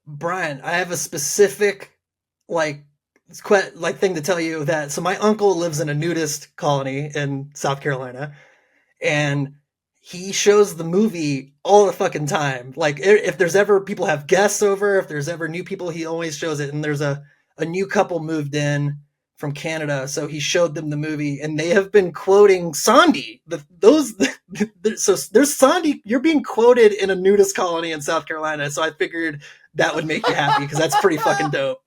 Brian, I have a specific like thing to tell you that so my uncle lives in a nudist colony in South Carolina and he shows the movie all the fucking time. Like if there's ever people have guests over, if there's ever new people, he always shows it. And there's a new couple moved in from Canada, so he showed them the movie, and they have been quoting Sondy. So there's Sondy. You're being quoted in a nudist colony in South Carolina. So I figured that would make you happy because that's pretty fucking dope.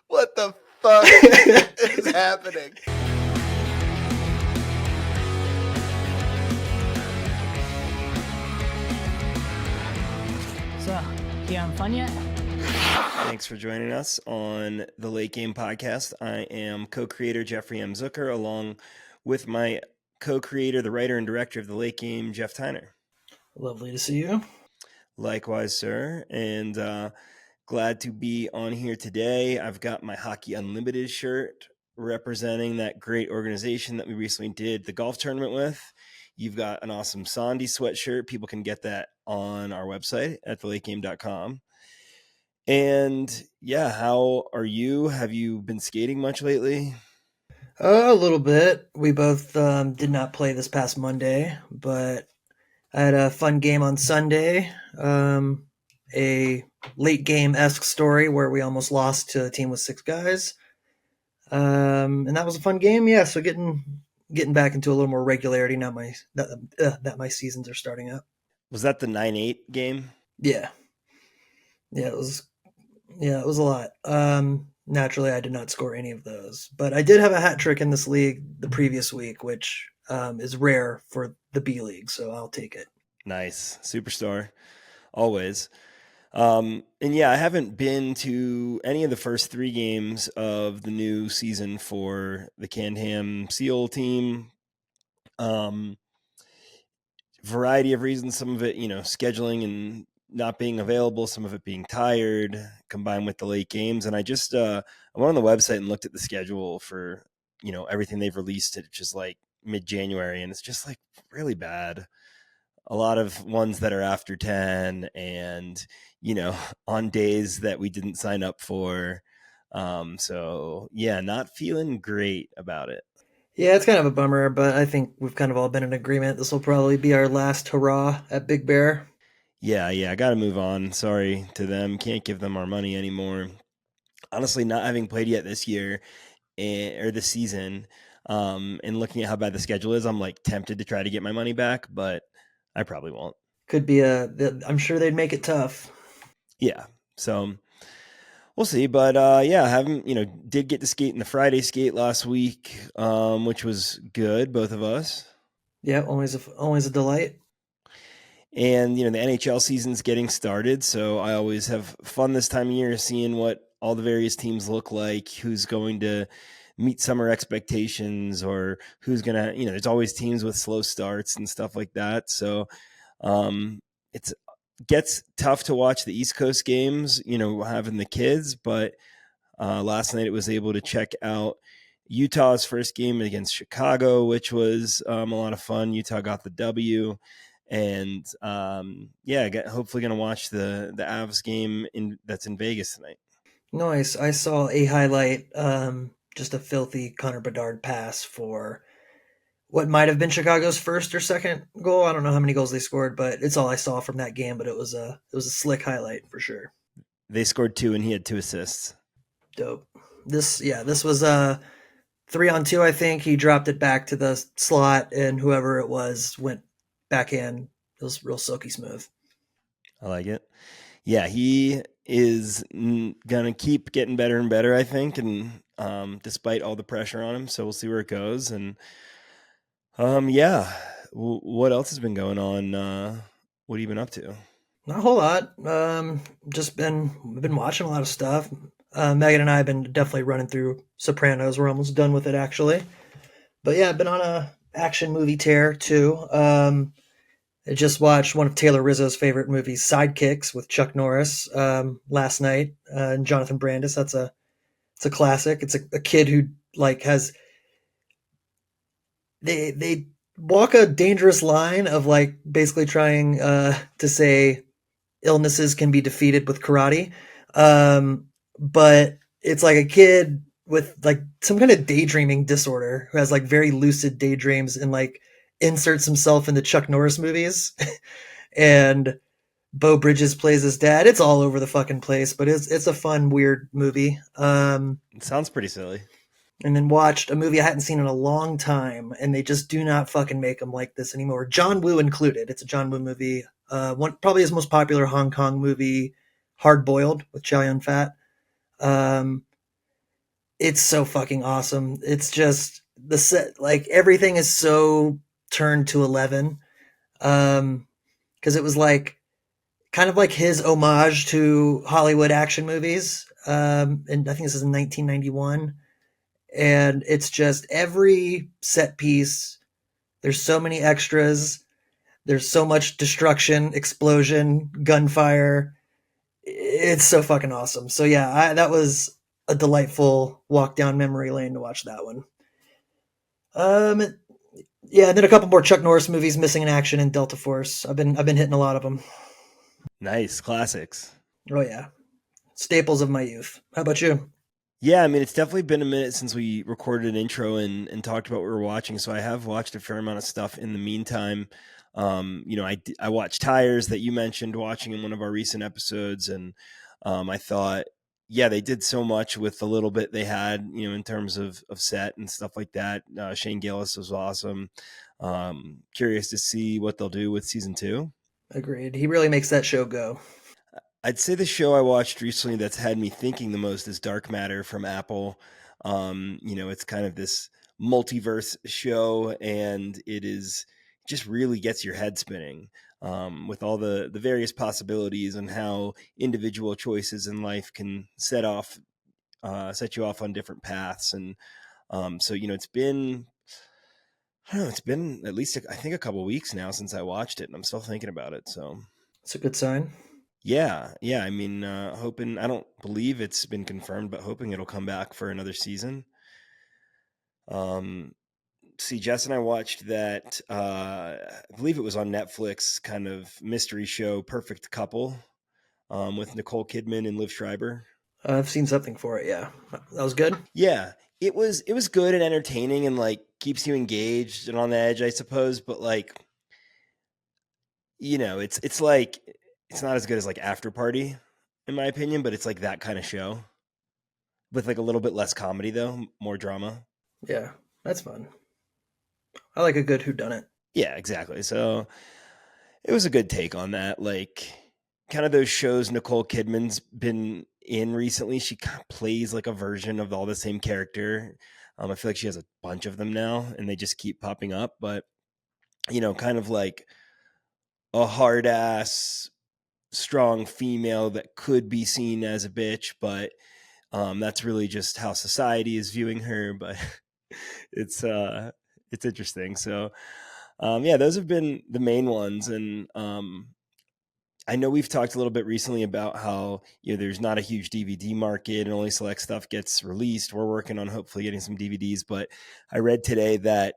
What the fuck is happening? So, you having fun yet? Thanks for joining us on the Late Game Podcast. I am co-creator Jeffrey M. Zucker, along with my co-creator, the writer and director of the Late Game, Jeff Tyner. Lovely to see you. Likewise, sir. And glad to be on here today. I've got my Hockey Unlimited shirt representing that great organization that we recently did the golf tournament with. You've got an awesome Sondy sweatshirt. People can get that on our website at thelategame.com. And yeah, how are you? Have you been skating much lately? A little bit. We both did not play this past Monday, but I had a fun game on Sunday. A late game-esque story where we almost lost to a team with 6 guys. And that was a fun game. Yeah, so getting back into a little more regularity now that my seasons are starting up. Was that the 9-8 game? Yeah. Yeah, it was a lot. Naturally, I did not score any of those, but I did have a hat trick in this league the previous week, which is rare for the B League, so I'll take it. Nice. Superstar. Always. And yeah, I haven't been to any of the first 3 games of the new season for the Can-Ham Seal team. Variety of reasons, some of it, scheduling and not being available, some of it being tired, combined with the late games. And I just I went on the website and looked at the schedule for everything they've released, which is like mid-January, and it's just like really bad. A lot of ones that are after 10 and on days that we didn't sign up for. So yeah, not feeling great about it. Yeah, it's kind of a bummer, but I think we've kind of all been in agreement. This will probably be our last hurrah at Big Bear. Yeah, I got to move on. Sorry to them. Can't give them our money anymore. Honestly, not having played yet this year or this season, and looking at how bad the schedule is, I'm like tempted to try to get my money back, but I probably won't. Could be I'm sure they'd make it tough. Yeah, so we'll see. But yeah, I haven't, did get to skate in the Friday skate last week, which was good, both of us. Yeah, always a delight. And, the NHL season's getting started, so I always have fun this time of year seeing what all the various teams look like, who's going to meet summer expectations, or who's going to, there's always teams with slow starts and stuff like that. So it gets tough to watch the East Coast games, having the kids, but last night it was able to check out Utah's first game against Chicago, which was a lot of fun. Utah got the W. And hopefully going to watch the Avs game that's in Vegas tonight. Nice. I saw a highlight, just a filthy Connor Bedard pass for what might have been Chicago's first or second goal. I don't know how many goals they scored, but it's all I saw from that game. But it was a slick highlight for sure. They scored 2 and he had 2 assists. Dope. This was a 3-on-2. I think he dropped it back to the slot, and whoever it was went backhand. It was real silky smooth. I like it. Yeah, he is gonna keep getting better and better, I think, and despite all the pressure on him. So we'll see where it goes. And what else has been going on? What have you been up to? Not a whole lot. We've been watching a lot of stuff. Megan and I have been definitely running through Sopranos. We're almost done with it, actually. But yeah, I've been on a action movie tear too. I just watched one of Taylor Rizzo's favorite movies, Sidekicks, with Chuck Norris last night, and Jonathan Brandis. It's a classic. It's a kid who has they walk a dangerous line of basically trying to say illnesses can be defeated with karate. But it's like a kid with like some kind of daydreaming disorder who has like very lucid daydreams and like inserts himself into Chuck Norris movies. And Beau Bridges plays his dad. It's all over the fucking place, but it's a fun, weird movie. It sounds pretty silly. And then watched a movie I hadn't seen in a long time, and they just do not fucking make them like this anymore. John Woo included. It's a John Woo movie. One probably his most popular Hong Kong movie, Hard Boiled with Chow Yun Fat. Um, it's so fucking awesome. It's just the set, like everything is so turned to 11. Because it was like kind of like his homage to Hollywood action movies. And I think this is in 1991. And it's just every set piece. There's so many extras. There's so much destruction, explosion, gunfire. It's so fucking awesome. So yeah, that was a delightful walk down memory lane to watch that one. Um, yeah, and then a couple more Chuck Norris movies, Missing in Action and Delta Force. I've been hitting a lot of them. Nice classics. Oh yeah, staples of my youth. How about you? Yeah, I mean, it's definitely been a minute since we recorded an intro and talked about what we were watching. So I have watched a fair amount of stuff in the meantime. I watched Tires that you mentioned watching in one of our recent episodes, and I thought, yeah, they did so much with the little bit they had, in terms of set and stuff like that. Shane Gillis was awesome. Curious to see what they'll do with season 2. Agreed. He really makes that show go. I'd say the show I watched recently that's had me thinking the most is Dark Matter from Apple. It's kind of this multiverse show, and it is just really gets your head spinning with all the various possibilities and how individual choices in life can set you off on different paths. And it's been, I don't know, it's been at least I think a couple weeks now since I watched it, and I'm still thinking about it. So. It's a good sign. Yeah. I mean, hoping, I don't believe it's been confirmed, but hoping it'll come back for another season. See, Jess and I watched that, I believe it was on Netflix, kind of mystery show, Perfect Couple, with Nicole Kidman and Liv Schreiber. I've seen something for it. Yeah, that was good. Yeah, it was good and entertaining and like keeps you engaged and on the edge, I suppose. But like, it's like it's not as good as like After Party, in my opinion, but it's like that kind of show with like a little bit less comedy though, more drama. Yeah, that's fun. I like a good whodunit. Yeah, exactly. So it was a good take on that. Like kind of those shows Nicole Kidman's been in recently. She kind of plays like a version of all the same character. I feel like she has a bunch of them now, and they just keep popping up. But kind of like a hard ass, strong female that could be seen as a bitch, but that's really just how society is viewing her. But it's interesting. So yeah, those have been the main ones. And I know we've talked a little bit recently about how there's not a huge DVD market and only select stuff gets released. We're working on hopefully getting some DVDs, but I read today that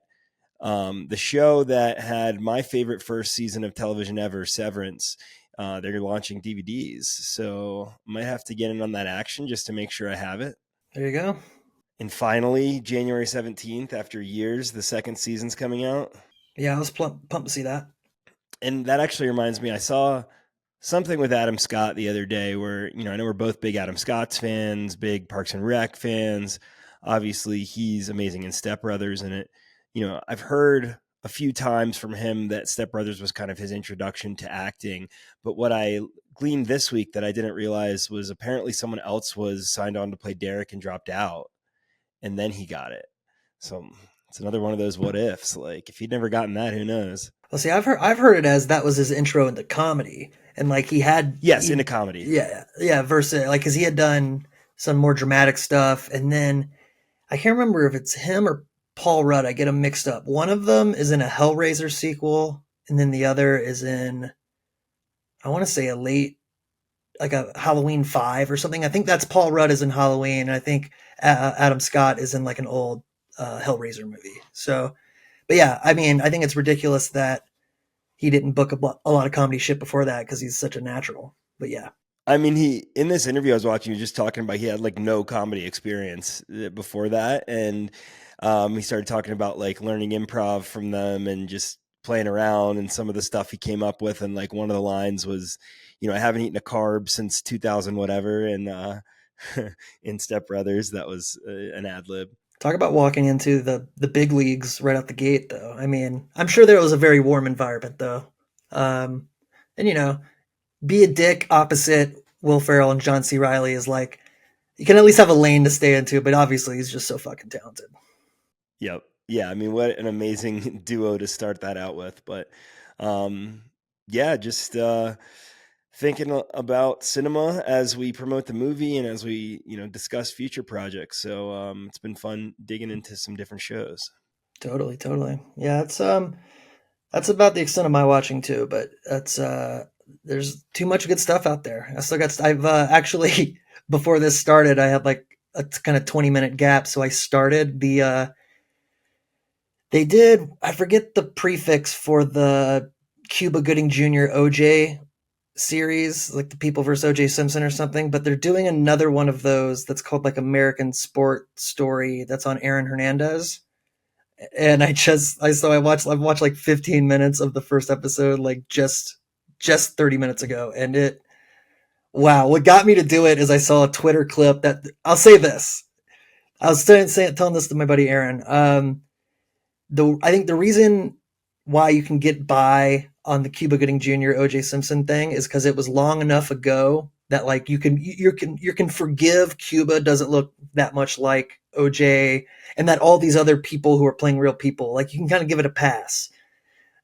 the show that had my favorite first season of television ever, Severance, they're launching DVDs. So I might have to get in on that action just to make sure I have it. There you go. And finally, January 17th, after years, the second season's coming out. Yeah, I was pumped to see that. And that actually reminds me, I saw something with Adam Scott the other day where, I know we're both big Adam Scott's fans, big Parks and Rec fans. Obviously, he's amazing in Step Brothers, and I've heard a few times from him that Step Brothers was kind of his introduction to acting. But what I gleaned this week that I didn't realize was apparently someone else was signed on to play Derek and dropped out, and then he got it. So it's another one of those what ifs. Like if he'd never gotten that, who knows? Well, see, I've heard it as that was his intro into comedy, and like into comedy. Yeah, versus like because he had done some more dramatic stuff, and then I can't remember if it's him or Paul Rudd. I get them mixed up. One of them is in a Hellraiser sequel, and then the other is in, I want to say like a Halloween 5 or something. I think that's Paul Rudd is in Halloween, and I think Adam Scott is in like an old Hellraiser movie. So, but yeah, I mean, I think it's ridiculous that he didn't book a lot of comedy shit before that because he's such a natural. But yeah, I mean, he in this interview I was watching, he was just talking about he had like no comedy experience before that, and he started talking about like learning improv from them and just playing around and some of the stuff he came up with. And like one of the lines was, I haven't eaten a carb since 2000 whatever, and in Step Brothers, that was an ad lib. talk about walking into the big leagues right out the gate, though. I mean, I'm sure there was a very warm environment, though. Um, and be a dick opposite Will Ferrell and John C. Riley is like you can at least have a lane to stay into, but obviously he's just so fucking talented. Yep. Yeah. I mean, what an amazing duo to start that out with. But um, yeah, just thinking about cinema as we promote the movie and as we, discuss future projects. So it's been fun digging into some different shows. Totally, totally. Yeah, that's about the extent of my watching too, but that's there's too much good stuff out there. I've actually before this started, I had like a kind of 20-minute gap, so I started they did I forget the prefix for the Cuba Gooding Jr. OJ series, like the People versus OJ Simpson or something, but they're doing another one of those that's called like American Sport Story that's on Aaron Hernandez. And I've watched like 15 minutes of the first episode like just 30 minutes ago, and it wow, what got me to do it is I saw a Twitter clip that I'll say this. I was telling this to my buddy Aaron. I think the reason why you can get by on the Cuba Gooding Jr. OJ Simpson thing is because it was long enough ago that like you can forgive Cuba doesn't look that much like OJ, and that all these other people who are playing real people, like you can kind of give it a pass.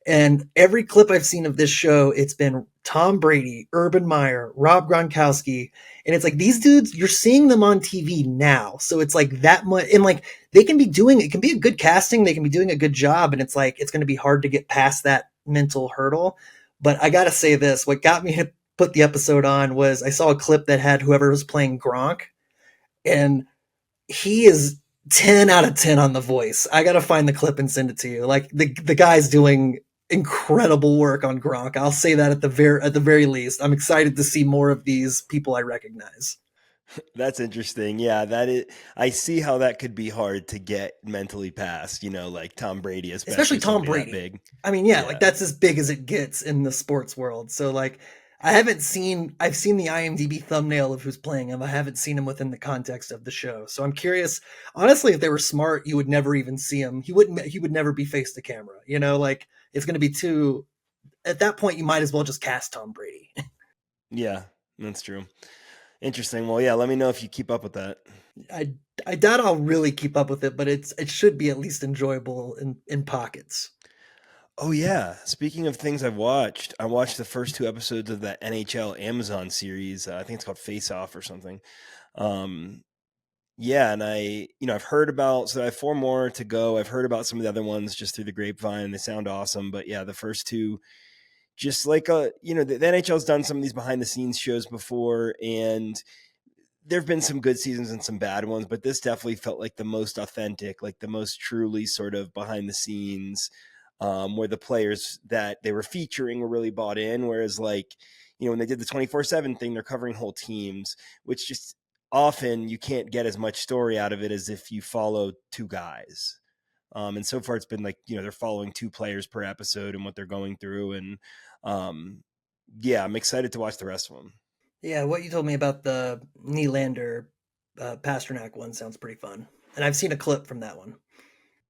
And every clip I've seen of this show, it's been Tom Brady, Urban Meyer, Rob Gronkowski, and it's like these dudes, you're seeing them on TV now, so it's like that much, and like they can be doing, it can be a good casting, they can be doing a good job, and it's like it's going to be hard to get past that mental hurdle. But I gotta say this: what got me to put the episode on was I saw a clip that had whoever was playing Gronk, and he is 10 out of 10 on the voice. I gotta find the clip and send it to you. Like the guy's doing incredible work on Gronk. I'll say that at the very least. I'm excited to see more of these people I recognize. That's interesting. Yeah, that is. I see how that could be hard to get mentally past. Like Tom Brady, Especially especially Tom somebody that Brady. big. I mean, yeah, like Yeah. that's as big as it gets in the sports world. So like I've seen the IMDb thumbnail of who's playing him. I haven't seen him within the context of the show. So I'm curious, honestly, if they were smart, you would never even see him. He would never be face to camera. Like it's going to be too at that point you might as well just cast Tom Brady. Yeah, that's true. Interesting. Well, yeah. Let me know if you keep up with that. I I doubt I'll really keep up with it, but it should be at least enjoyable in pockets. Oh yeah. Speaking of things I watched the first two episodes of that NHL Amazon series. I think it's called Face Off or something. Um, yeah, and I've heard about, so I have four more to go. I've heard about some of the other ones just through the grapevine. They sound awesome, but yeah, the first two, just like the NHL's done some of these behind the scenes shows before, and there've been some good seasons and some bad ones, but this definitely felt like the most authentic, like the most truly sort of behind the scenes, where the players that they were featuring were really bought in. Whereas like, when they did the 24/7 thing, they're covering whole teams, which just often you can't get as much story out of it as if you follow two guys. And so far it's been like, they're following two players per episode and what they're going through. And um, yeah, I'm excited to watch the rest of them. Yeah, what you told me about the Nylander Pasternak one sounds pretty fun, and I've seen a clip from that one.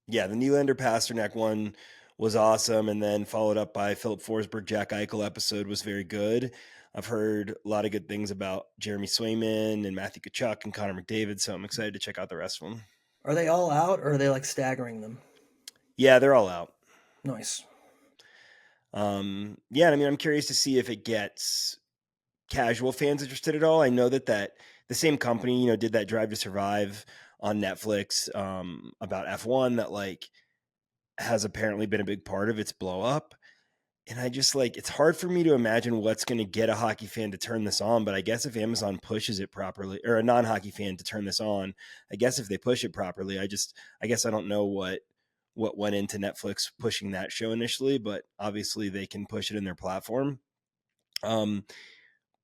Yeah, the Nylander Pasternak one was awesome, and then followed up by Philip Forsberg Jack Eichel episode was very good. I've heard a lot of good things about Jeremy Swayman and Matthew Kachuk and Connor McDavid, so I'm excited to check out the rest of them. Are they all out, or are they like staggering them? Yeah, they're all out. Nice. Yeah, I mean, I'm curious to see if it gets casual fans interested at all. I know that the same company, did that Drive to Survive on Netflix about F1 that like has apparently been a big part of its blow up. And I just like, it's hard for me to imagine what's going to get a hockey fan to turn this on. But I guess if Amazon pushes it properly, or a non hockey fan to turn this on, I guess if they push it properly, I guess I don't know what went into Netflix pushing that show initially, but obviously they can push it in their platform. But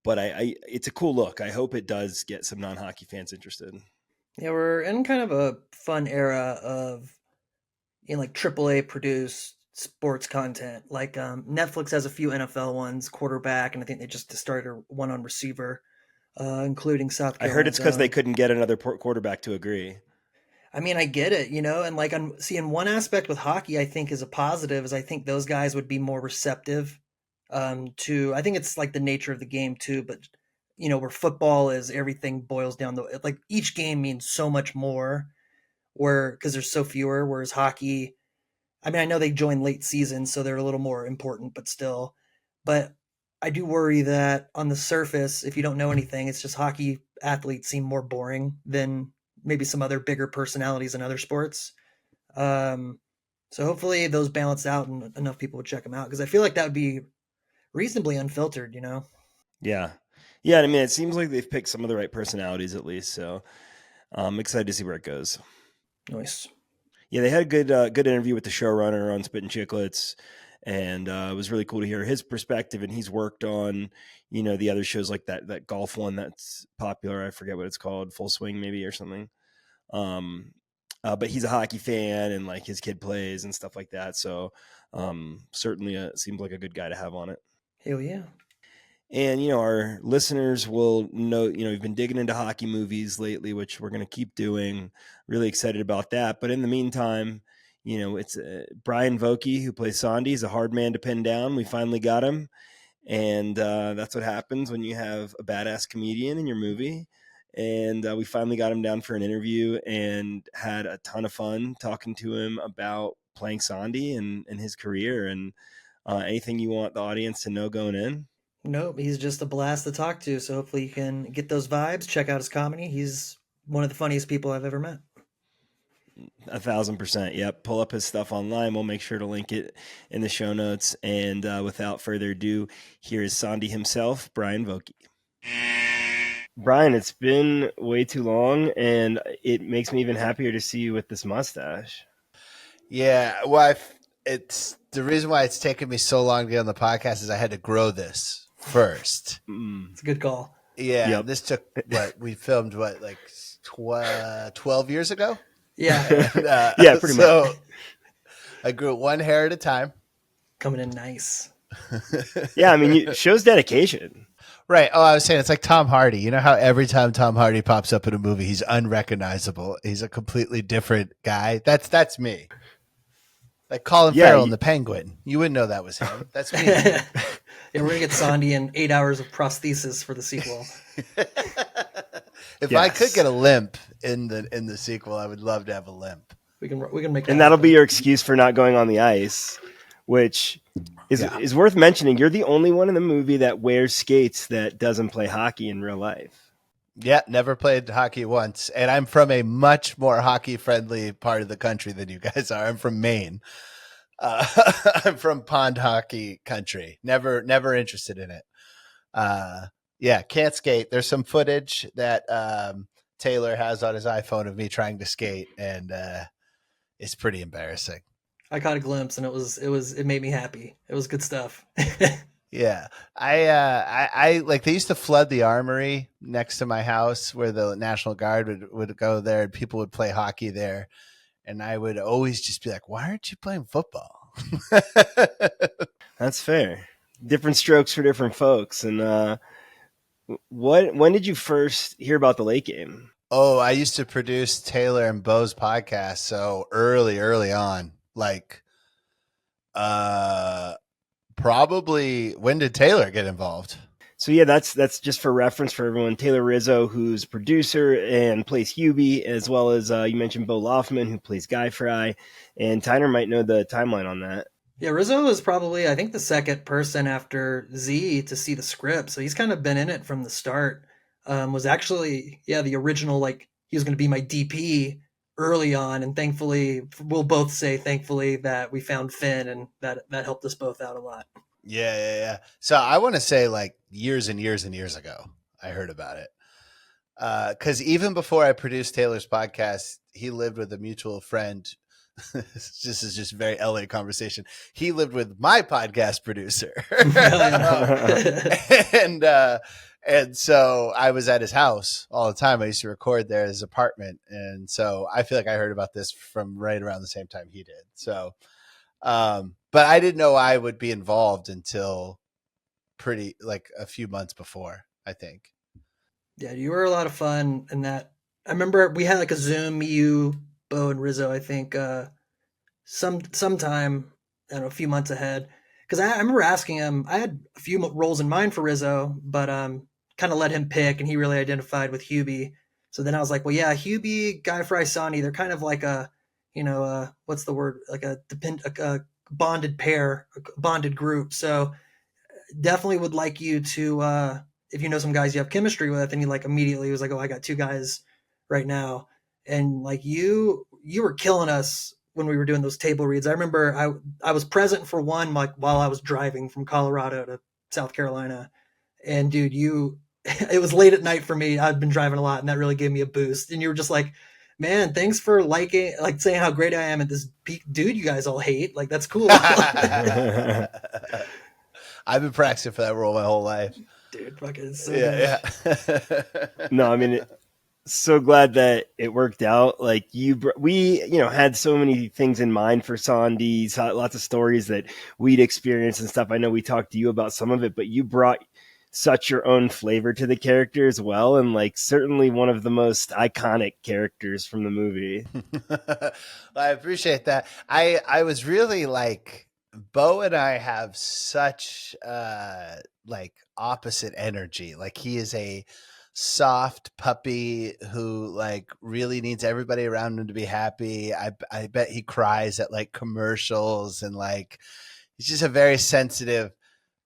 it's a cool look. I hope it does get some non-hockey fans interested. Yeah, we're in kind of a fun era of like AAA produced sports content. Like Netflix has a few NFL ones, quarterback, and I think they just started one on receiver, including South I heard Carolina's it's because they own. couldn't get another quarterback to agree. I mean, I get it, and like I'm seeing one aspect with hockey, I think is a positive, is I think those guys would be more receptive to. I think it's like the nature of the game too, but where football is everything boils down to like each game means so much more, where because there's so fewer, whereas hockey. I mean, I know they join late season, so they're a little more important, but still. But I do worry that on the surface, if you don't know anything, it's just hockey athletes seem more boring than maybe some other bigger personalities in other sports. Um, so hopefully those balance out and enough people would check them out because I feel like that would be reasonably unfiltered. Yeah. Yeah. I mean, it seems like they've picked some of the right personalities at least. So I'm excited to see where it goes. Nice. Yeah, they had a good interview with the showrunner on Spittin' Chicklets, and it was really cool to hear his perspective. And he's worked on, the other shows like that golf one that's popular. I forget what it's called, Full Swing maybe or something. But he's a hockey fan, and like his kid plays and stuff like that. So certainly seems like a good guy to have on it. Hell yeah. And, our listeners will know, we've been digging into hockey movies lately, which we're going to keep doing. Really excited about that. But in the meantime, it's Bryan Vokey, who plays Sondy. He's a hard man to pin down. We finally got him. And that's what happens when you have a badass comedian in your movie. And we finally got him down for an interview and had a ton of fun talking to him about playing Sondy and his career. And anything you want the audience to know going in? Nope, he's just a blast to talk to. So hopefully you can get those vibes. Check out his comedy. He's one of the funniest people I've ever met. 1,000%. Yep. Pull up his stuff online. We'll make sure to link it in the show notes. And without further ado, here is Sondy himself, Bryan Vokey. Bryan, it's been way too long, and it makes me even happier to see you with this mustache. Yeah, well, it's the reason why it's taken me so long to get on the podcast is I had to grow this first. It's a good call. Yeah, Yep. this took we filmed like 12 years ago. Yeah. And, Yeah, pretty so I grew it one hair at a time. Coming in nice. Yeah, I mean, it shows dedication. Right. Oh, I was saying it's like Tom Hardy. You know how every time Tom Hardy pops up in a movie, he's unrecognizable. He's a completely different guy. That's me. Like Colin Farrell in The Penguin. You wouldn't know that was him. That's me. Yeah, we're gonna get Sondy in 8 hours of prosthesis for the sequel. If I could get a limp in the sequel, I would love to have a limp. We can make that And that'll happen. be your excuse for not going on the ice, which is worth mentioning. You're the only one in the movie that wears skates that doesn't play hockey in real life. Yeah, never played hockey once. And I'm from a much more hockey-friendly part of the country than you guys are. I'm from Maine. I'm from pond hockey country. Never interested in it. Yeah, can't skate. There's some footage that Taylor has on his iPhone of me trying to skate, and it's pretty embarrassing. I caught a glimpse, and it made me happy. It was good stuff. Yeah, I like they used to flood the armory next to my house where the National Guard would go there, and people would play hockey there, and I would always just be like, "Why aren't you playing football?" That's fair. Different strokes for different folks. And when did you first hear about the late game? Oh, I used to produce Taylor and Bo's podcast, so early on, like, probably when did Taylor get involved? So yeah, that's just for reference for everyone. Taylor Rizzo, who's producer and plays Hubie, as well as you mentioned Bo Loffman, who plays Guy Fry, and Tyner might know the timeline on that. Yeah, Rizzo is probably, I think, the second person after Z to see the script, so he's kind of been in it from the start. Was actually, the original, like, he was going to be my DP early on, and thankfully, we'll both say thankfully that we found Finn, and that helped us both out a lot. Yeah. So I want to say like years and years and years ago, I heard about it. Because even before I produced Taylor's podcast, he lived with a mutual friend This is just very LA conversation. He lived with my podcast producer. and so I was at his house all the time. I used to record there at his apartment. And so I feel like I heard about this from right around the same time he did. So, but I didn't know I would be involved until pretty like a few months before, I think. Yeah, you were a lot of fun in that. I remember we had like a Zoom, me, you, Bo, and Rizzo, I think, sometime, I don't know, a few months ahead. Because I remember asking him, I had a few roles in mind for Rizzo, but kind of let him pick, and he really identified with Hubie. So then I was like, well, yeah, Hubie, Guy Fry, Sonny, they're kind of like a, what's the word? Like a bonded pair, a bonded group. So definitely would like you to, if you know some guys you have chemistry with, and he like immediately was like, oh, I got two guys right now. And like you were killing us when we were doing those table reads. I remember I was present for one, like while I was driving from Colorado to South Carolina. And dude, it was late at night for me. I'd been driving a lot, and that really gave me a boost. And you were just like, man, thanks for saying how great I am at this dude you guys all hate. Like, that's cool. I've been practicing for that role my whole life. Dude, fucking so yeah. No, I mean, so glad that it worked out. Like we had so many things in mind for Sondy, lots of stories that we'd experienced and stuff. I know we talked to you about some of it, but you brought such your own flavor to the character as well, and like certainly one of the most iconic characters from the movie. I appreciate that. I was really like, Bo and I have such like opposite energy. Like, he is a soft puppy who like really needs everybody around him to be happy. I bet he cries at like commercials, and like he's just a very sensitive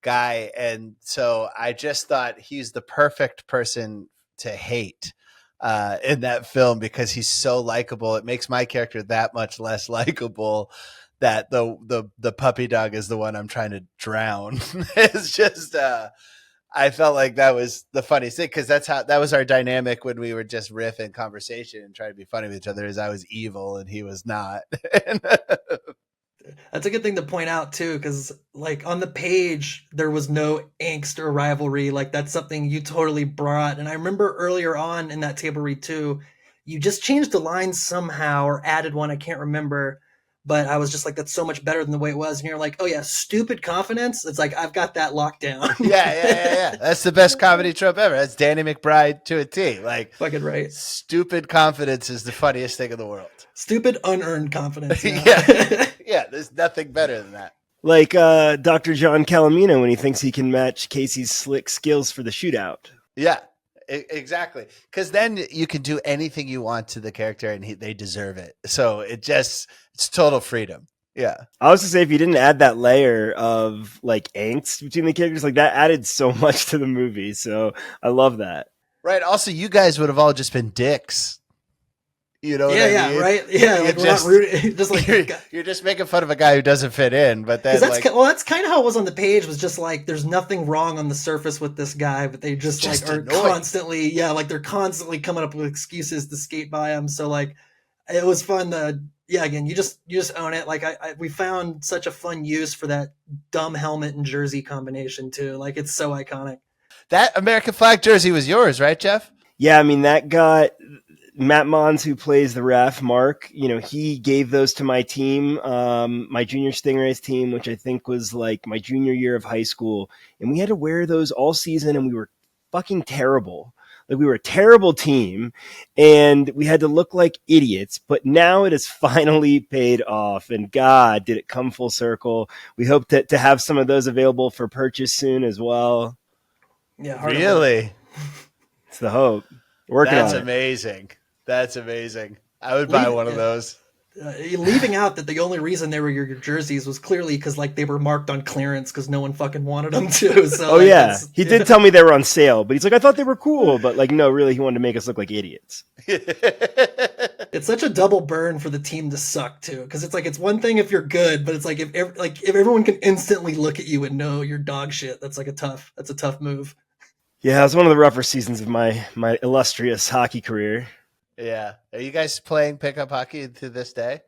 guy. And so I just thought he's the perfect person to hate in that film, because he's so likable. It makes my character that much less likable, that the puppy dog is the one I'm trying to drown. It's just I felt like that was the funniest thing, because that was our dynamic when we were just riffing conversation and trying to be funny with each other, is I was evil and he was not. That's a good thing to point out too, because like on the page there was no angst or rivalry. Like, that's something you totally brought. And I remember earlier on in that table read too, you just changed the line somehow or added one, I can't remember, but I was just like, that's so much better than the way it was. And you're like, oh yeah, stupid confidence. It's like, I've got that locked down. Yeah. That's the best comedy trope ever. That's Danny McBride to a T. Like, fucking right. Stupid confidence is the funniest thing in the world. Stupid unearned confidence. Yeah, there's nothing better than that. Like Dr. John Calamino when he thinks he can match Casey's slick skills for the shootout. Yeah, exactly. Because then you can do anything you want to the character, and they deserve it. So it's total freedom. Yeah. I was to say, if you didn't add that layer of like angst between the characters, like that added so much to the movie. So I love that. Right. Also, you guys would have all just been dicks. You know what I mean? Right. Yeah, like we're not rooting. Just like you're just making fun of a guy who doesn't fit in, but then that's kind of how it was on the page. Was just like, there's nothing wrong on the surface with this guy, but they just like are constantly, like they're constantly coming up with excuses to skate by him. So like, it was fun. Again, you just own it. Like we found such a fun use for that dumb helmet and jersey combination too. Like, it's so iconic. That American flag jersey was yours, right, Jeff? Yeah, I mean, that got Matt Mons, who plays the ref, Mark, he gave those to my team, my junior Stingrays team, which I think was like my junior year of high school. And we had to wear those all season, and we were fucking terrible. Like, we were a terrible team, and we had to look like idiots. But now it has finally paid off, and God, did it come full circle. We hope to have some of those available for purchase soon as well. Yeah, really? It's the hope. Working on it. That's amazing. That's amazing. I would buy one of those. Leaving out that the only reason they were your jerseys was clearly because like they were marked on clearance because no one fucking wanted them to. So he did tell me they were on sale, but he's like, I thought they were cool, but like, no, really, he wanted to make us look like idiots. It's such a double burn for the team to suck too, because it's like, it's one thing if you're good, but it's like if everyone can instantly look at you and know you're dog shit, that's a tough move. Yeah, it was one of the rougher seasons of my illustrious hockey career. Yeah. Are you guys playing pickup hockey to this day?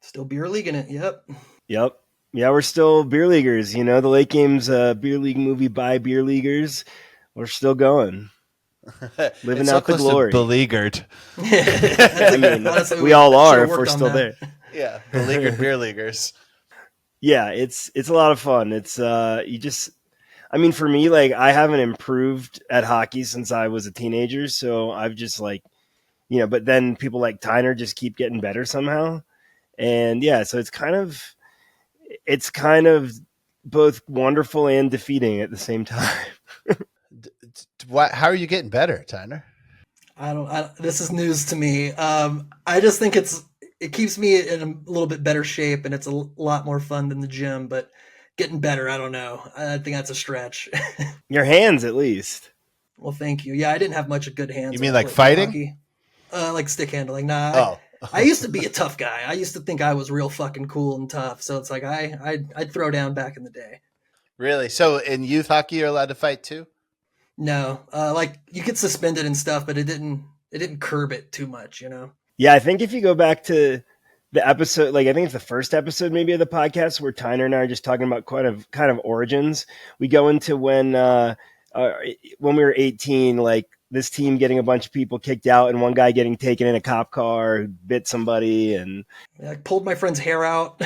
Still beer league in it. Yep. Yep. Yeah, we're still beer leaguers. You know, the late game's beer league movie by beer leaguers. We're still going. Living It's so out the close to glory. beleaguered. I mean, Honestly, we all should are have if we're worked on still that. there. Yeah, beleaguered beer leaguers. Yeah, it's a lot of fun. It's you just I mean, for me, like, I haven't improved at hockey since I was a teenager, so I've just like, you know, but then people like Tyner just keep getting better somehow. And yeah, so it's kind of both wonderful and defeating at the same time. How are you getting better, Tyner? This is news to me. I just think it keeps me in a little bit better shape, and it's a lot more fun than the gym. But getting better, I don't know. I think that's a stretch. Your hands, at least. Well, thank you. Yeah, I didn't have much of good hands. You when mean I like played fighting? hockey. Like stick handling. Nah, Oh, I used to be a tough guy. I used to think I was real fucking cool and tough. So it's like I'd throw down back in the day. really? So in youth hockey, you're allowed to fight too? No, like you get suspended and stuff, but it didn't curb it too much, you know. Yeah, I think if you go back to the episode, like I think it's the first episode maybe of the podcast where Tyner and I are just talking about kind of origins. We go into when we were 18, like this team getting a bunch of people kicked out and one guy getting taken in a cop car who bit somebody, and I pulled my friend's hair out.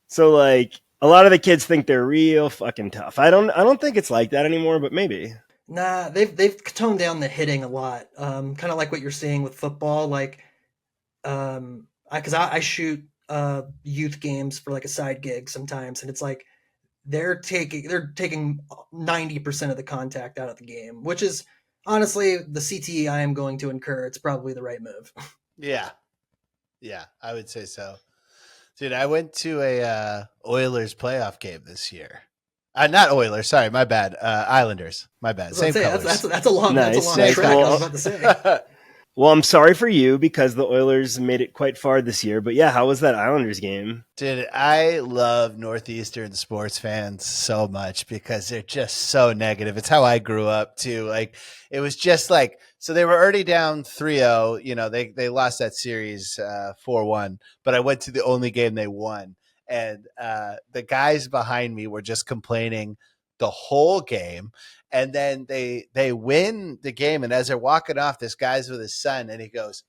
so like a lot of the kids think they're real fucking tough. I don't think it's like that anymore, but maybe. Nah, they've toned down the hitting a lot. Kind of like what you're seeing with football. Like, because I shoot youth games for like a side gig sometimes, and it's like they're taking 90% of the contact out of the game, which is honestly the CTE I am going to incur. It's probably the right move. Yeah. Yeah, I would say so. Dude, I went to a Oilers playoff game this year. Not Oilers, sorry, my bad. Islanders, my bad. Same colors. That's a long Nice. trek. I Well, was about to say. well, I'm sorry for you because the Oilers made it quite far this year. But yeah, how was that Islanders game? Dude, I love Northeastern sports fans so much because they're just so negative. It's how I grew up too. Like it was just like, so they were already down 3-0. You know, they lost that series 4-1, but I went to the only game they won. And the guys behind me were just complaining the whole game. And then they win the game. And as they're walking off, this guy's with his son, and he goes,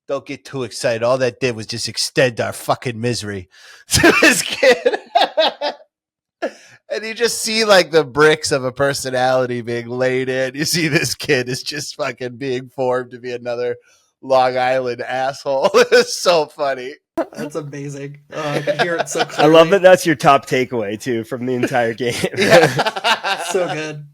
"Don't get too excited. All that did was just extend our fucking misery," to his kid. And you just see like the bricks of a personality being laid in. You see this kid is just fucking being formed to be another Long Island asshole. It's so funny. That's amazing. I can hear it so I clearly. love that that's your top takeaway too from the entire game. Yeah. So good.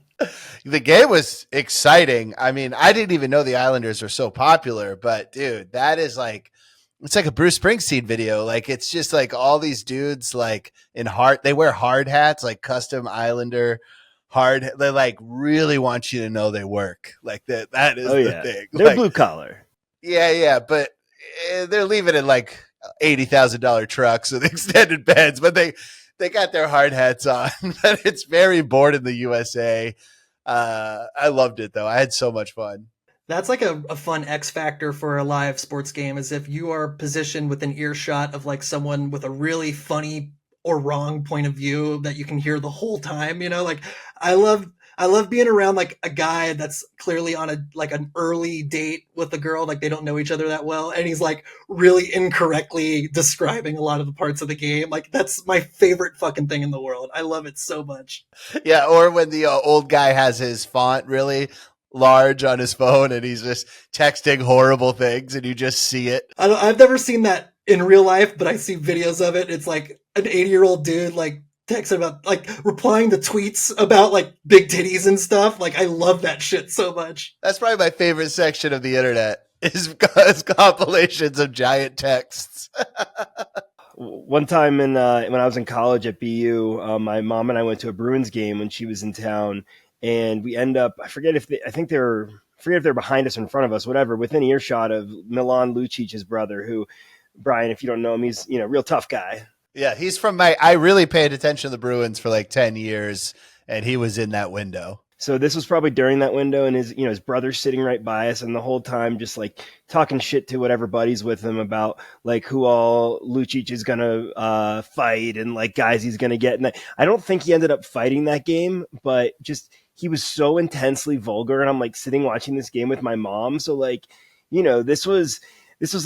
The game was exciting. I mean, I didn't even know the Islanders were so popular, but dude, that is like, it's like a Bruce Springsteen video. Like, it's just like all these dudes like they wear hard hats, like custom Islander hard. They like really want you to know they work. Like that is the thing. They're like, blue collar. Yeah, but they're leaving in like $80,000 trucks with extended beds, but they got their hard hats on. But it's very born in the USA. I loved it though. I had so much fun. That's like a fun X factor for a live sports game, is if you are positioned within earshot of like someone with a really funny or wrong point of view that you can hear the whole time. You know, like I love being around like a guy that's clearly on an early date with a girl, like they don't know each other that well, and he's like really incorrectly describing a lot of the parts of the game. Like that's my favorite fucking thing in the world. I love it so much. Yeah, or when the old guy has his font really large on his phone and he's just texting horrible things and you just see it. I've never seen that in real life, but I see videos of it. It's like an 80-year-old dude like texting about like replying to tweets about like big titties and stuff. Like I love that shit so much. That's probably my favorite section of the internet is compilations of giant texts. One time when I was in college at BU, my mom and I went to a Bruins game when she was in town, and we end up, I forget if they're behind us or in front of us, whatever, within earshot of Milan Lucic's brother, who, Brian, if you don't know him, he's, real tough guy. Yeah, he's from I really paid attention to the Bruins for like 10 years, and he was in that window. So this was probably during that window, and his brother's sitting right by us, and the whole time just like talking shit to whatever buddies with him about like who all Lucic is gonna fight and like guys he's gonna get. And I don't think he ended up fighting that game, but just he was so intensely vulgar, and I'm like sitting watching this game with my mom. So like, this was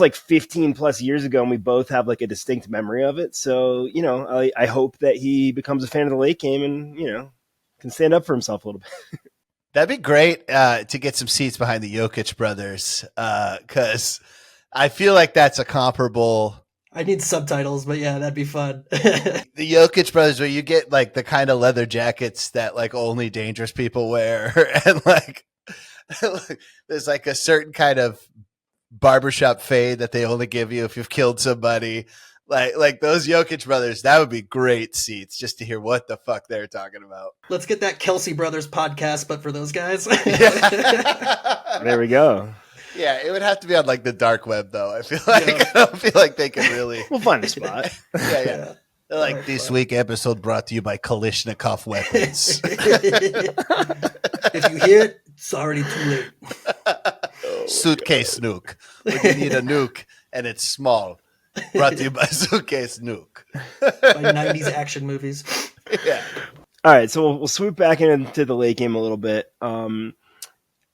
like 15 plus years ago, and we both have like a distinct memory of it. So, I hope that he becomes a fan of the late game and, can stand up for himself a little bit. That'd be great to get some seats behind the Jokic brothers, because I feel like that's a comparable. I need subtitles, but yeah, that'd be fun. The Jokic brothers, where you get like the kind of leather jackets that like only dangerous people wear, and like there's like a certain kind of barbershop fade that they only give you if you've killed somebody. Like those Jokic brothers, that would be great seats just to hear what the fuck they're talking about. Let's get that Kelsey Brothers podcast, but for those guys. There we go. Yeah, it would have to be on like the dark web, though. I feel like I don't feel like they can really. We'll find a spot. Yeah. They're like, this week episode brought to you by Kalishnikov weapons. If you hear it, it's already too late. Suitcase nuke. When you need a nuke and it's small. Brought to you by Suitcase Nuke. By 90s action movies. Yeah. All right, so we'll swoop back into the late game a little bit.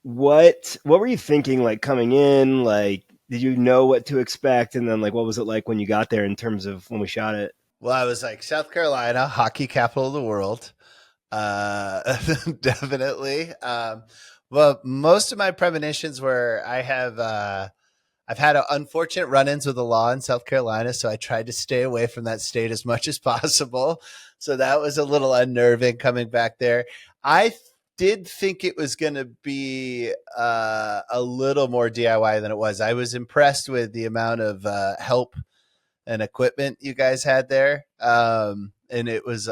What were you thinking, like, coming in? Like, did you know what to expect? And then, like, what was it like when you got there in terms of when we shot it? Well, I was like, South Carolina, hockey capital of the world. Definitely. Well, most of my premonitions were I've had unfortunate run-ins with the law in South Carolina, so I tried to stay away from that state as much as possible. So that was a little unnerving coming back there. I did think it was going to be a little more DIY than it was. I was impressed with the amount of help and equipment you guys had there. And it was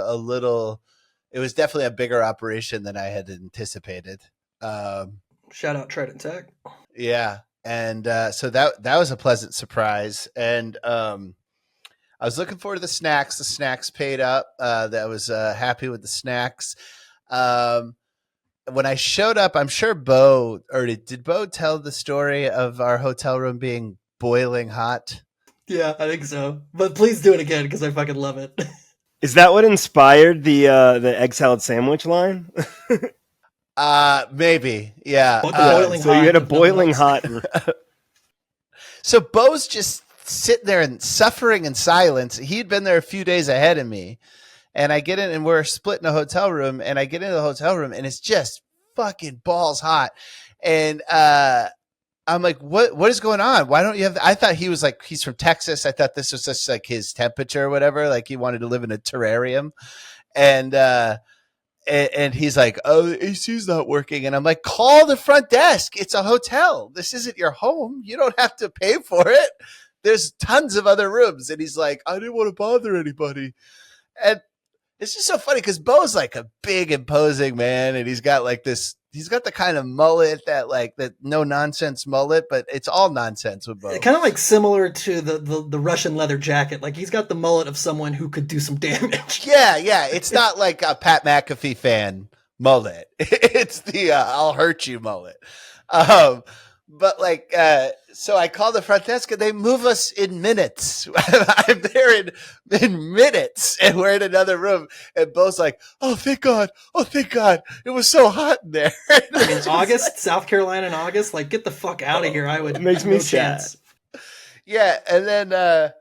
definitely a bigger operation than I had anticipated. Shout out Trident Tech. Yeah. And so that was a pleasant surprise. And I was looking forward to the snacks. The snacks paid up. I was happy with the snacks. When I showed up, I'm sure did Bo tell the story of our hotel room being boiling hot? Yeah, I think so. But please do it again because I fucking love it. Is that what inspired the egg salad sandwich line? Maybe, yeah. So you had a boiling hot. So Bo's just sitting there and suffering in silence. He'd been there a few days ahead of me, and I get in, and we're splitting a hotel room, and I get into the hotel room, and it's just fucking balls hot, and I'm like, what is going on? Why don't you have? I thought he was like, he's from Texas. I thought this was just like his temperature or whatever. Like he wanted to live in a terrarium, and he's like, oh, the AC's not working. And I'm like, call the front desk. It's a hotel. This isn't your home. You don't have to pay for it. There's tons of other rooms. And he's like, I didn't want to bother anybody. And it's just so funny because Bo's like a big, imposing man. And he's got the kind of mullet that no nonsense mullet, but it's all nonsense with Bo. Kind of like similar to the Russian leather jacket. Like he's got the mullet of someone who could do some damage. Yeah. It's not like a Pat McAfee fan mullet. It's the I'll hurt you mullet. But like, so I call the front desk and they move us in minutes. I'm there in minutes and we're in another room. And Bo's like, oh, thank God. It was so hot in there. In August, South Carolina in August, like get the fuck out of here. I would. It makes me sad. Chance. Yeah. And then, I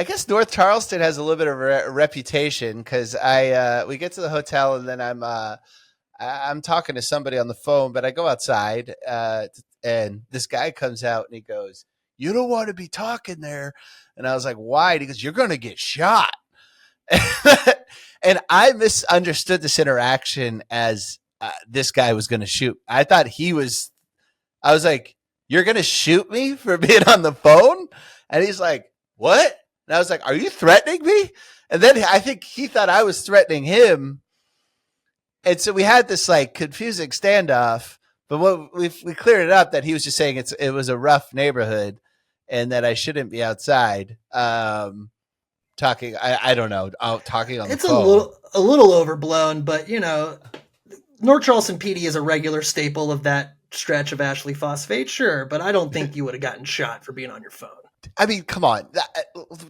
guess North Charleston has a little bit of a reputation because we get to the hotel and then I'm talking to somebody on the phone, but I go outside, and this guy comes out and he goes, you don't want to be talking there. And I was like, why? He goes, you're going to get shot. And I misunderstood this interaction as this guy was going to shoot. I thought I was like, you're going to shoot me for being on the phone? And he's like, what? And I was like, are you threatening me? And then I think he thought I was threatening him. And so we had this like confusing standoff. But what we cleared it up that he was just saying it was a rough neighborhood and that I shouldn't be outside talking. I don't know. Talking on the phone. It's a little overblown, but North Charleston PD is a regular staple of that stretch of Ashley Phosphate, sure, but I don't think you would have gotten shot for being on your phone. I mean, come on.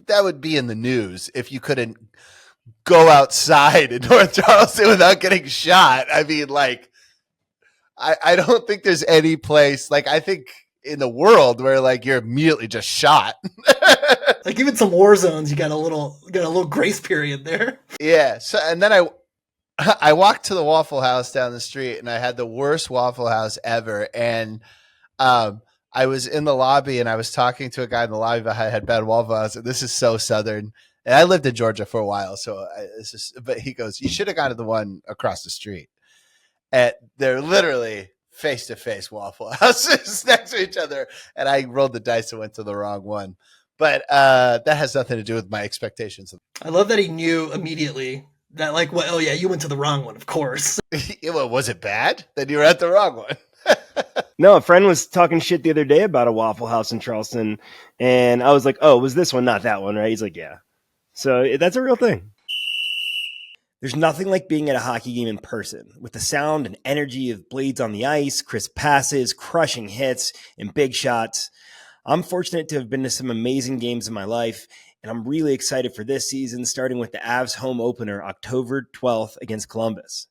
That would be in the news if you couldn't go outside in North Charleston without getting shot. I mean, like, I don't think there's any place, like, I think in the world where, like, you're immediately just shot. Like, even some war zones, you got a little grace period there. Yeah. So, and then I walked to the Waffle House down the street, and I had the worst Waffle House ever. And I was in the lobby, and I was talking to a guy in the lobby about how I had bad Waffle House. And this is so Southern. And I lived in Georgia for a while, so but he goes, "You should have gone to the one across the street." And they're literally face-to-face Waffle Houses next to each other. And I rolled the dice and went to the wrong one. But that has nothing to do with my expectations. I love that he knew immediately that, like, well, oh yeah, you went to the wrong one, of course. Well, was it bad? Then you were at the wrong one. No, a friend was talking shit the other day about a Waffle House in Charleston, and I was like, oh, was this one, not that one, right? He's like, yeah. So that's a real thing. There's nothing like being at a hockey game in person, with the sound and energy of blades on the ice, crisp passes, crushing hits, and big shots. I'm fortunate to have been to some amazing games in my life, and I'm really excited for this season, starting with the Avs home opener October 12th against Columbus.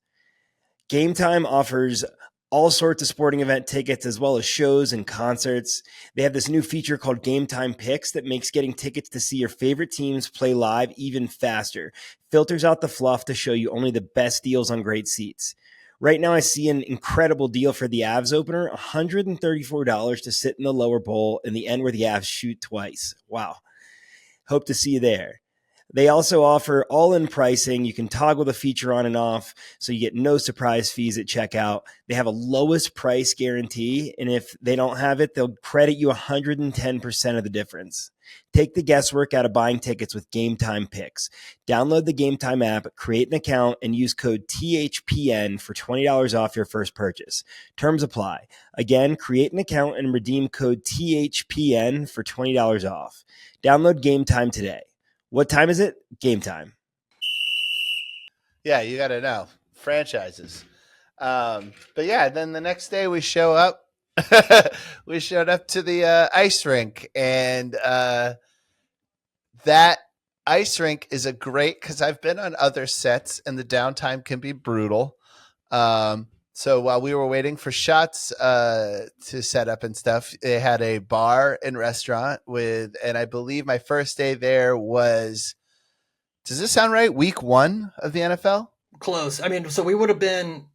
Game Time offers all sorts of sporting event tickets as well as shows and concerts. They have this new feature called Game Time Picks that makes getting tickets to see your favorite teams play live even faster. Filters out the fluff to show you only the best deals on great seats. Right now, I see an incredible deal for the Avs opener, $134 to sit in the lower bowl in the end where the Avs shoot twice. Wow. Hope to see you there. They also offer all-in pricing. You can toggle the feature on and off, so you get no surprise fees at checkout. They have a lowest price guarantee, and if they don't have it, they'll credit you 110% of the difference. Take the guesswork out of buying tickets with Game Time Picks. Download the Game Time app, create an account, and use code THPN for $20 off your first purchase. Terms apply. Again, create an account and redeem code THPN for $20 off. Download Game Time today. What time is it? Game time. Yeah, you got to know. Franchises. But yeah, then the next day we show up. We showed up to the ice rink, and that ice rink is a great, because I've been on other sets, and the downtime can be brutal. So while we were waiting for shots to set up and stuff, they had a bar and restaurant and I believe my first day there was, does this sound right? Week 1 of the NFL? Close. I mean, so we would have been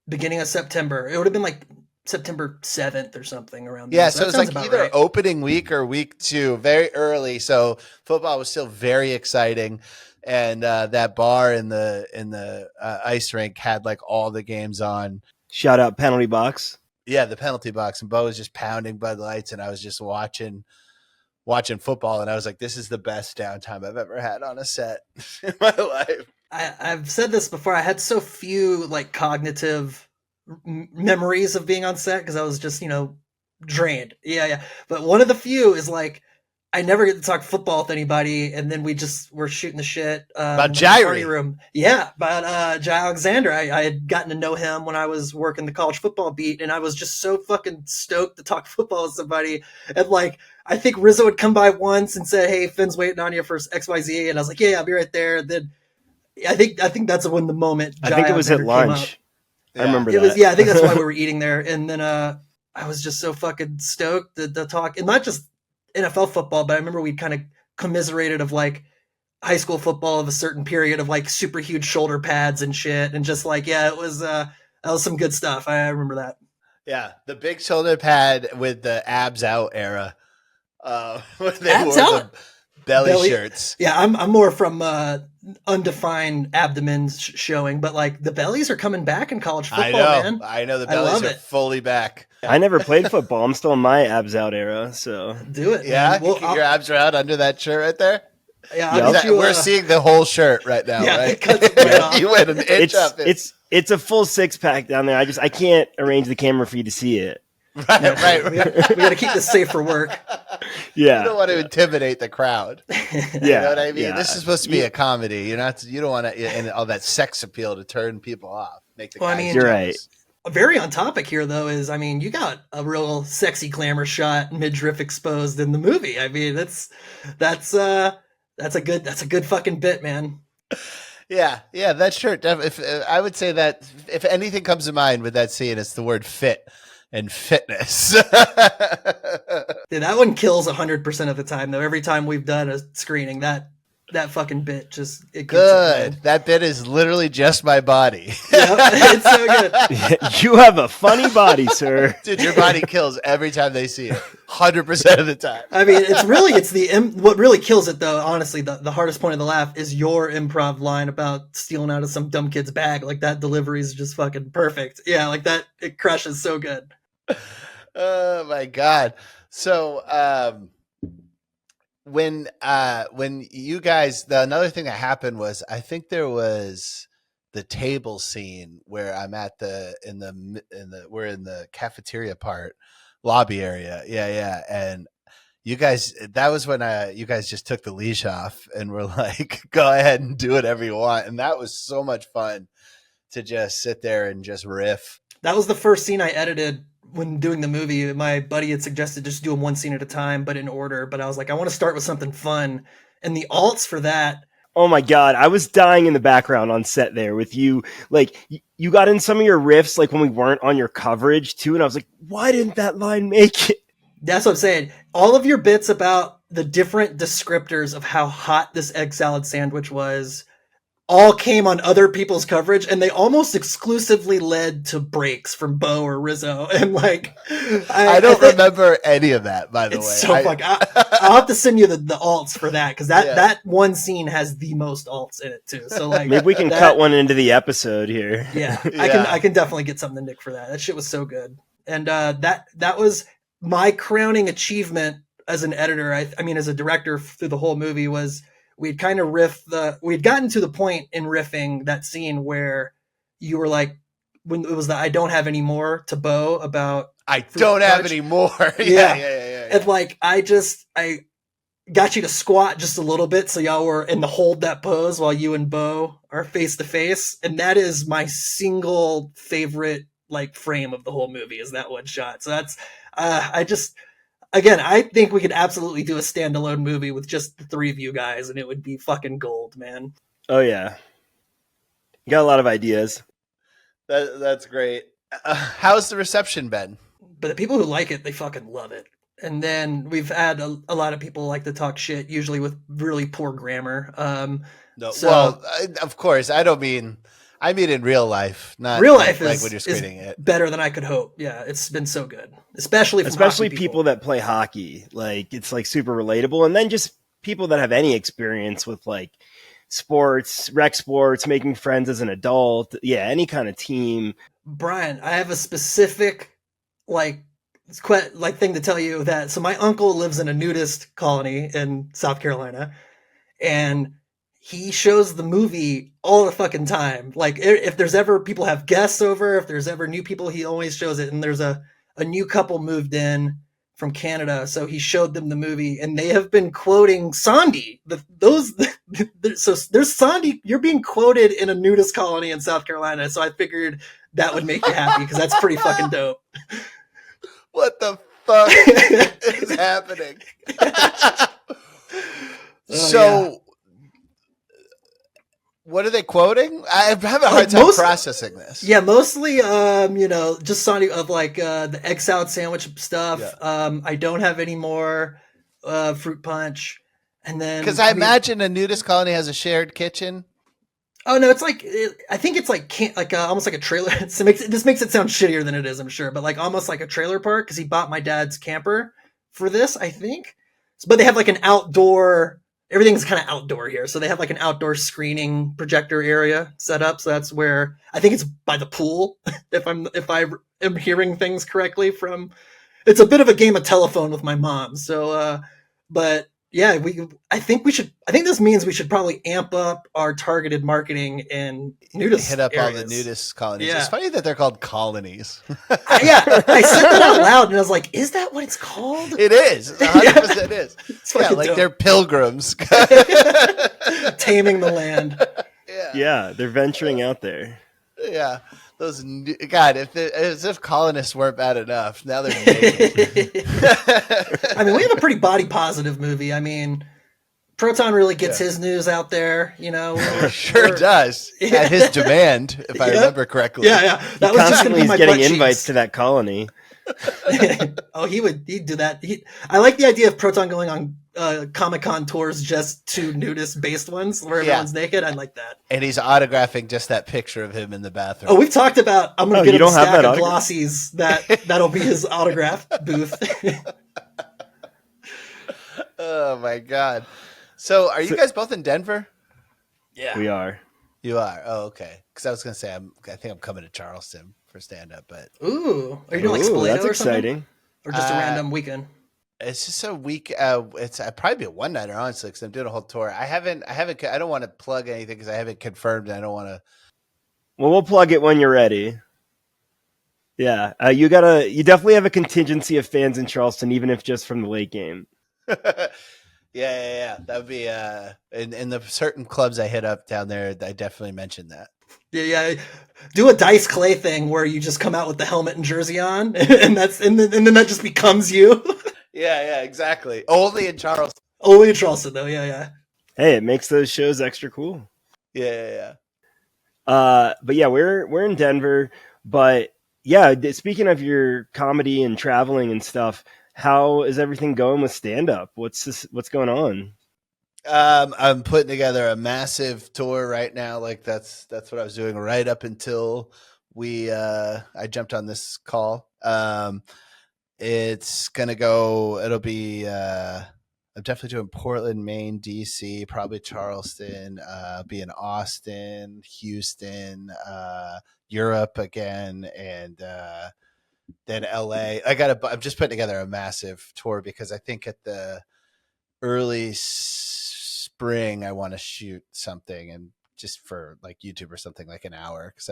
beginning of September. It would have been like September 7th or something around there. Yeah, so it was like either right. Opening week or week 2, very early. So football was still very exciting. And that bar in the ice rink had like all the games on. Shout out penalty box. Yeah, the penalty box. And Bo was just pounding Bud Lights, and I was just watching football. And I was like, this is the best downtime I've ever had on a set in my life. I've said this before. I had so few like cognitive memories of being on set because I was just, drained. Yeah. But one of the few is like, I never get to talk football with anybody, and then we're shooting the shit about in the Jairi. party room. Yeah, about Jai Alexander. I had gotten to know him when I was working the college football beat, and I was just so fucking stoked to talk football with somebody. And like, I think Rizzo had come by once and said, "Hey, Finn's waiting on you for XYZ," and I was like, "Yeah, I'll be right there." And then I think that's when the moment. I think it was at lunch. I remember that. I think that's why we were eating there, and then I was just so fucking stoked to talk, and not just NFL football, but I remember we kind of commiserated of like high school football of a certain period of like super huge shoulder pads and shit. And just like, yeah, that was some good stuff. I remember that. Yeah. The big shoulder pad with the abs out era. When they abs wore out? The belly shirts. Yeah. I'm more from undefined abdomens showing, but like the bellies are coming back in college football, man. I know the bellies are fully back. I never played football. I'm still in my abs out era, so do it. Yeah, well, your abs are out under that shirt right there. Yeah, we're seeing the whole shirt right now. Yeah, right? It cuts right off. You went an inch up. It's a full 6-pack down there. I can't arrange the camera for you to see it. Right. We got to keep this safe for work. Yeah, you don't want to intimidate the crowd. Yeah, you know what I mean. Yeah. This is supposed to be a comedy. You don't want to and all that sex appeal to turn people off. make the Well, I guys mean, You're jealous. very on topic here though is, I mean, you got a real sexy glamour shot midriff exposed in the movie. I mean, that's a good fucking bit, man. Yeah, that's true. If I would say that if anything comes to mind with that scene, it's the word fit and fitness. Yeah, that one kills 100% of the time though. Every time we've done a screening, that fucking bit just it gets it, Good. man. That bit is literally just my body. Yep, it's so good. You have a funny body, sir. Dude, your body kills every time they see it. 100% of the time. I mean, what really kills it though. Honestly, the hardest point of the laugh is your improv line about stealing out of some dumb kid's bag. Like that delivery is just fucking perfect. Yeah, like that. It crushes so good. Oh my God. So, when you guys, another thing that happened was, I think there was the table scene where I'm at we're in the cafeteria lobby area. Yeah. And you guys, that was when you guys just took the leash off and were like, go ahead and do whatever you want. And that was so much fun to just sit there and just riff. That was the first scene I edited when doing the movie. My buddy had suggested just doing one scene at a time, but in order. But I was like, I want to start with something fun. And the alts for that. Oh my God, I was dying in the background on set there with you. Like, you got in some of your riffs, like when we weren't on your coverage too, and I was like, why didn't that line make it? That's what I'm saying. All of your bits about the different descriptors of how hot this egg salad sandwich was all came on other people's coverage, and they almost exclusively led to breaks from Bo or Rizzo. And like, I don't remember any of that, by the way. It's so fucking. I'll have to send you the alts for that, because that one scene has the most alts in it too. So like, maybe we can cut one into the episode here. Yeah, I can definitely get something to Nick for that. That shit was so good, and that was my crowning achievement as an editor. I mean, as a director through the whole movie was. We'd kind of we'd gotten to the point in riffing that scene where you were like, when it was the I don't have any more to Bo about. I don't have any more. Yeah. And like, I got you to squat just a little bit. So y'all were in the hold that pose while you and Bo are face to face. And that is my single favorite like frame of the whole movie is that one shot. So that's, Again, I think we could absolutely do a standalone movie with just the three of you guys, and it would be fucking gold, man. Oh, yeah. You got a lot of ideas. That's great. How's the reception been? But the people who like it, they fucking love it. And then we've had a lot of people like to talk shit, usually with really poor grammar. Of course, I mean in real life, not real life like when you're screening it. Better than I could hope. Yeah, it's been so good, especially people that play hockey. Like it's like super relatable, and then just people that have any experience with like sports, rec sports, making friends as an adult. Yeah, any kind of team. Bryan, I have a specific thing to tell you that. So my uncle lives in a nudist colony in South Carolina, and he shows the movie all the fucking time. Like if there's ever people have guests over, if there's ever new people, he always shows it. And there's a new couple moved in from Canada. So he showed them the movie and they have been quoting Sondy. So there's Sondy. You're being quoted in a nudist colony in South Carolina. So I figured that would make you happy because that's pretty fucking dope. What the fuck is happening? Yeah. What are they quoting? I have a hard time processing this. Yeah, mostly, just Sondy of like the egg salad sandwich stuff. Yeah. I don't have any more fruit punch, and then because I imagine a nudist colony has a shared kitchen. Oh no, it's like I think it's like almost like a trailer. This makes it sound shittier than it is, I'm sure, but like almost like a trailer park because he bought my dad's camper for this, I think. But they have like an outdoor. Everything's kind of outdoor here. So they have like an outdoor screening projector area set up. So that's where I think it's by the pool. if I am hearing things correctly it's a bit of a game of telephone with my mom. So, but yeah, I think this means we should probably amp up our targeted marketing in nudist hit up areas. All the nudist colonies. Yeah. It's funny that they're called colonies. Yeah, I said that out loud and I was like, is that what it's called? It is. 100% is. Yeah, like dope. They're pilgrims. Taming the land. Yeah, they're venturing out there. Yeah, God, as if colonists weren't bad enough. Now they're naked. I mean, we have a pretty body positive movie. I mean, Proton really gets Yeah. his news out there. You know, Sure does. Yeah. At his demand, if I remember correctly. Yeah. He That was just going to constantly be is my getting butt invites cheeks. to that colony. Oh, he'd do that. I like the idea of Proton going on Comic-Con tours just to nudist-based ones where everyone's naked. I like that. And he's autographing just that picture of him in the bathroom. Oh, we've talked about. I'm going to you get him a don't have stack that of autograph? glossies. That'll be his autograph booth. Oh my God! So, are you guys both in Denver? Yeah, We are. You are. Oh, okay. Because I was going to say, I think I'm coming to Charleston for stand-up, but Ooh, are you doing like Ooh, Spoleto that's or something? exciting. Or just a random weekend? it's just a week. It's probably be a one-nighter, honestly, because I'm doing a whole tour. I don't want to plug anything because I haven't confirmed. And I don't want to. Well, we'll plug it when you're ready. Yeah, you definitely have a contingency of fans in Charleston, even if just from the late game. Yeah. That would be in the certain clubs I hit up down there. I definitely mentioned that. Yeah. Do a Dice Clay thing where you just come out with the helmet and jersey on, and then that just becomes you. Yeah, exactly. Only in Charleston. Only in Charleston, though. Yeah. Hey, it makes those shows extra cool. Yeah. But yeah, we're in Denver. But yeah, speaking of your comedy and traveling and stuff, how is everything going with stand up? What's going on? I'm putting together a massive tour right now. Like that's what I was doing right up until I jumped on this call. It's gonna go. It'll be. I'm definitely doing Portland, Maine, DC, probably Charleston. Be in Austin, Houston, Europe again, and then LA. I'm just putting together a massive tour because I think at the early spring I want to shoot something and just for like YouTube or something like an hour because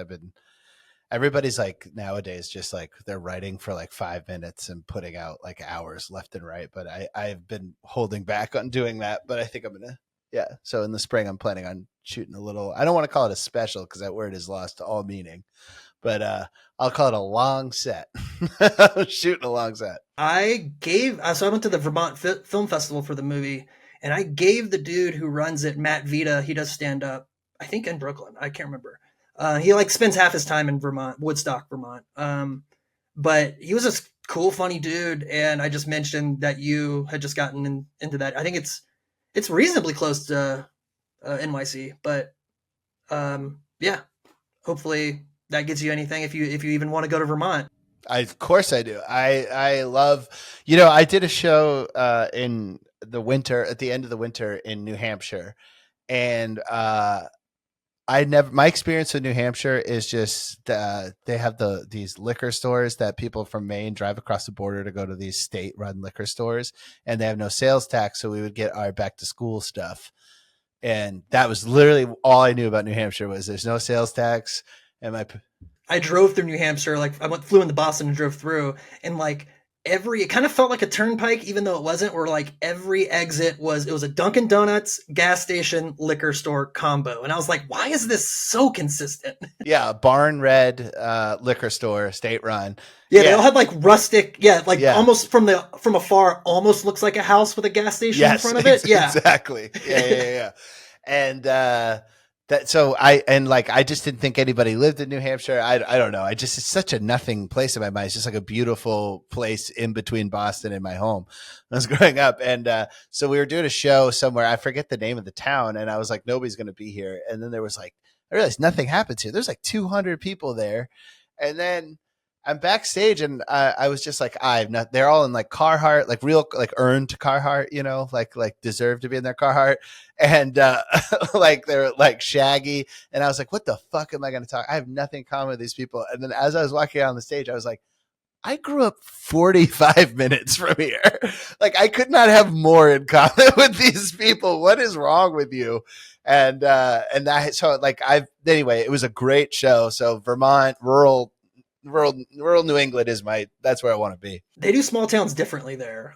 everybody's like nowadays just like they're writing for like 5 minutes and putting out like hours left and right, but I've been holding back on doing that, but I think I'm gonna so in the spring I'm planning on shooting a little. I don't want to call it a special because that word is lost all meaning, but I'll call it a long set. Shooting a long set. So I went to the Vermont Film Festival for the movie, and I gave the dude who runs it, Matt Vita, he does stand up, I think in Brooklyn. I can't remember. He like spends half his time in Vermont, Woodstock, Vermont. But he was a cool, funny dude, and I just mentioned that you had just gotten into that. I think it's reasonably close to NYC, but yeah, hopefully that gets you anything if you even want to go to Vermont. Of course I do. I love, I did a show in the winter, at the end of the winter in New Hampshire, and my experience with New Hampshire is just they have these liquor stores that people from Maine drive across the border to go to these state-run liquor stores, and they have no sales tax, so we would get our back to school stuff. And that was literally all I knew about New Hampshire was there's no sales tax. And I drove through New Hampshire, like flew into Boston and drove through, and like it kind of felt like a turnpike, even though it wasn't. Where like every exit was a Dunkin' Donuts, gas station, liquor store combo, and I was like, why is this so consistent? Yeah, barn red liquor store, state run. Yeah, they all had like rustic, almost from afar, almost looks like a house with a gas station in front of it. Yeah, exactly. Yeah. And I just didn't think anybody lived in New Hampshire. I don't know. It's such a nothing place in my mind. It's just like a beautiful place in between Boston and my home. I was growing up. And so we were doing a show somewhere. I forget the name of the town. And I was like, nobody's going to be here. And then there was like, I realized nothing happens here. There's like 200 people there. And then I'm backstage and I was just like, they're all in like Carhartt, like real, like earned Carhartt, like deserve to be in their Carhartt. And like they're like shaggy. And I was like, what the fuck am I going to talk? I have nothing in common with these people. And then as I was walking on the stage, I was like, I grew up 45 minutes from here. Like I could not have more in common with these people. What is wrong with you? And anyway, it was a great show. So Vermont, rural New England that's where I want to be. They do small towns differently there.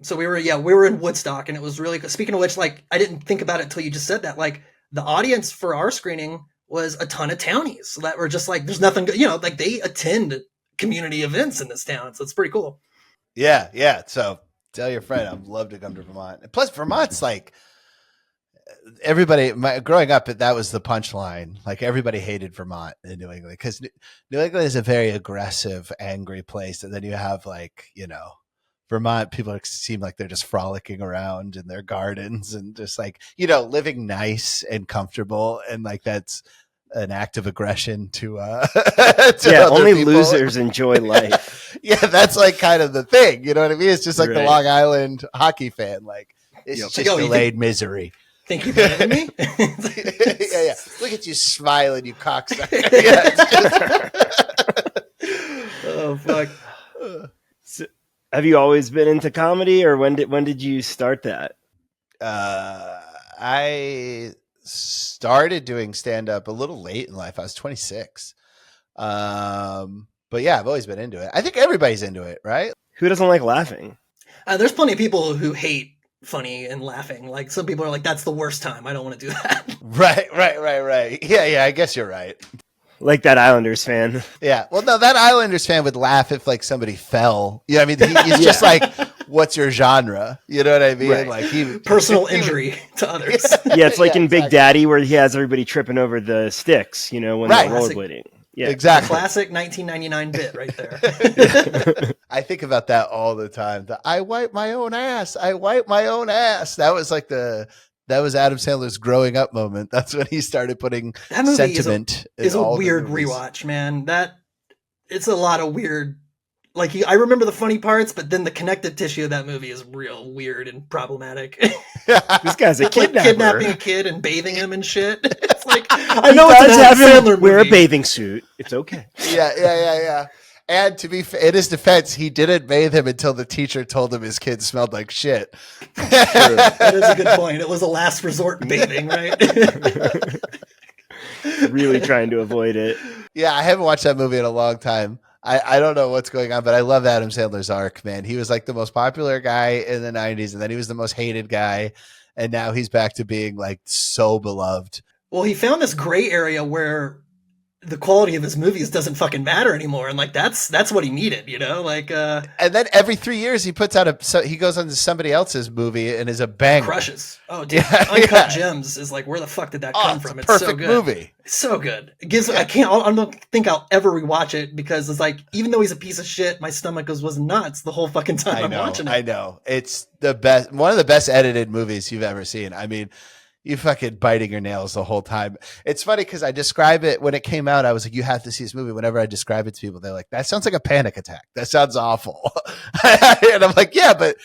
So we were in Woodstock, and it was really good. Speaking of which, like I didn't think about it until you just said that. Like the audience for our screening was a ton of townies that were just like, there's nothing, like they attend community events in this town. So it's pretty cool. Yeah. Yeah. So tell your friend, I'd love to come to Vermont. And plus Vermont's like, everybody growing up, that was the punchline. Like everybody hated Vermont in New England because New England is a very aggressive, angry place. And then you have like, Vermont, people seem like they're just frolicking around in their gardens and just like, living nice and comfortable. And like, that's an act of aggression to only people. Losers enjoy life. Yeah. That's like kind of the thing. You know what I mean? It's just like Right. the Long Island hockey fan. Like it's just delayed misery. Think you better than me? Yeah. Look at you smiling, you cocksucker. Oh fuck. So, have you always been into comedy, or when did you start that? I started doing stand-up a little late in life. I was 26. But yeah, I've always been into it. I think everybody's into it, right? Who doesn't like laughing? There's plenty of people who hate funny and laughing. Like some people are like, that's the worst time. I don't want to do that. Right. Yeah, I guess you're right. Like that Islanders fan. Yeah. Well, no, that Islanders fan would laugh if like somebody fell. I mean, he's just like, what's your genre? You know what I mean? Right. Like personal injury to others. Yeah, it's like in exactly. Big Daddy where he has everybody tripping over the sticks, when Right. they're rollerblading. Yeah, exactly. Classic 1999 bit right there. I think about that all the time. I wipe my own ass. That was like that was Adam Sandler's growing up moment. That's when he started putting that movie sentiment. Is a weird rewatch, man. It's a lot of weird. Like I remember the funny parts, but then the connective tissue of that movie is real weird and problematic. This guy's a kidnapper. Like kidnapping a kid and bathing him and shit. It's like I know it's an Adam Sandler wear a bathing suit. It's okay. Yeah. And to be in his defense, he didn't bathe him until the teacher told him his kid smelled like shit. That is a good point. It was a last resort bathing, right? Really trying to avoid it. Yeah, I haven't watched that movie in a long time. I don't know what's going on, but I love Adam Sandler's arc, man. He was like the most popular guy in the 90s, and then he was the most hated guy, and now he's back to being like so beloved. Well, he found this gray area where the quality of his movies doesn't fucking matter anymore, and like that's what he needed, like and then every 3 years he puts out he goes on to somebody else's movie and is a banger. Crushes. Oh dude, Uncut Gems is like, where the fuck did that come from? It's perfect so good. movie. It's so good. It gives I don't think I'll ever rewatch it because it's like, even though he's a piece of shit, my stomach was nuts the whole fucking time I'm watching it. I know. It's the best, one of the best edited movies you've ever seen. I mean, you fucking biting your nails the whole time. It's funny because I describe it when it came out. I was like, you have to see this movie. Whenever I describe it to people, they're like, that sounds like a panic attack. That sounds awful. And I'm like, yeah, but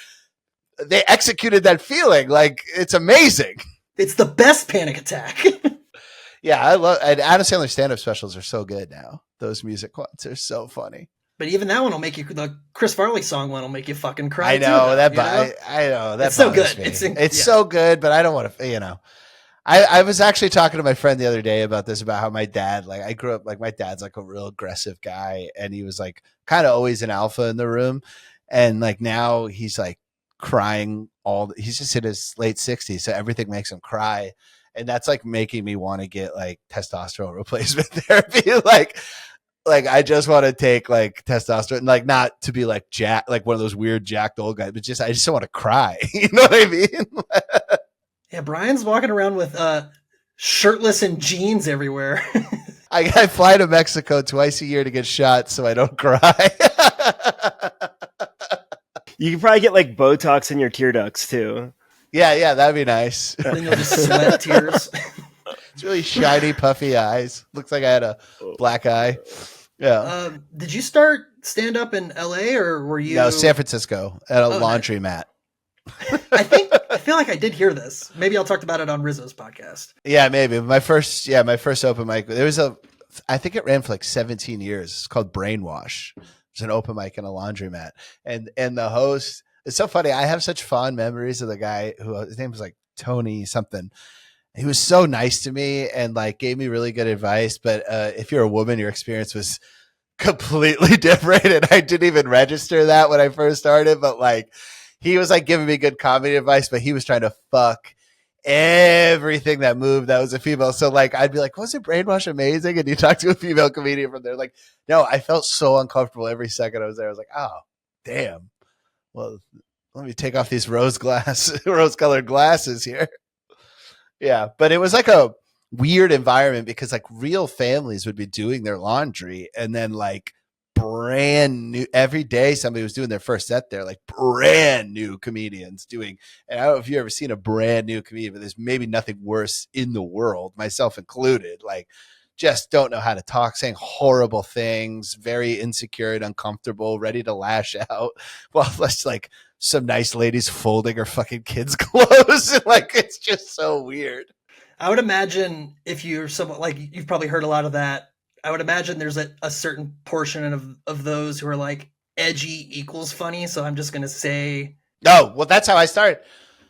they executed that feeling. Like, it's amazing. It's the best panic attack. Yeah, I love, and Adam Sandler stand-up specials are so good now. Those music ones are so funny. But even that one will make you, the Chris Farley song one will make you fucking cry. I know too, that. I know that. It's so good. Me. It's so good, but I don't want to. I was actually talking to my friend the other day about this, about how my dad, like I grew up, like my dad's like a real aggressive guy, and he was like kind of always an alpha in the room, and like now he's like crying he's just in his late 60s, so everything makes him cry, and that's like making me want to get like testosterone replacement therapy, like I just want to take like testosterone, like not to be like jack, like one of those weird jacked old guys, but I just want to cry. You know what I mean? Yeah, Brian's walking around with shirtless and jeans everywhere. I fly to Mexico twice a year to get shot so I don't cry. You can probably get like Botox in your tear ducts too. Yeah, that'd be nice. Then you'll just sweat tears. It's really shiny, puffy eyes. Looks like I had a black eye. Yeah. Did you start stand up in LA or were you? No, San Francisco at a laundromat. I feel like I did hear this. Maybe I'll talk about it on Rizzo's podcast. Yeah, maybe. My first open mic. I think it ran for like 17 years. It's called Brainwash. It's an open mic in a laundromat. And the host, it's so funny. I have such fond memories of the guy his name was like Tony something. He was so nice to me and like gave me really good advice. But if you're a woman, your experience was completely different. And I didn't even register that when I first started. But like, he was like giving me good comedy advice, but he was trying to fuck everything that moved that was a female. So like, I'd be like, wasn't Brainwash amazing? And you talk to a female comedian from there, like, no, I felt so uncomfortable every second I was there. I was like, oh, damn. Well, let me take off these rose colored glasses here. Yeah. But it was like a weird environment because like real families would be doing their laundry and then like brand new every day somebody was doing their first set there, like brand new comedians doing. And I don't know if you've ever seen a brand new comedian, but there's maybe nothing worse in the world, myself included, like just don't know how to talk, saying horrible things, very insecure and uncomfortable, ready to lash out. Well, that's like some nice ladies folding her fucking kids' clothes. Like it's just so weird. I would imagine if you're someone like you've probably heard a lot of that. I would imagine there's a certain portion of those who are like edgy equals funny. So I'm just gonna say, oh, well, that's how I started.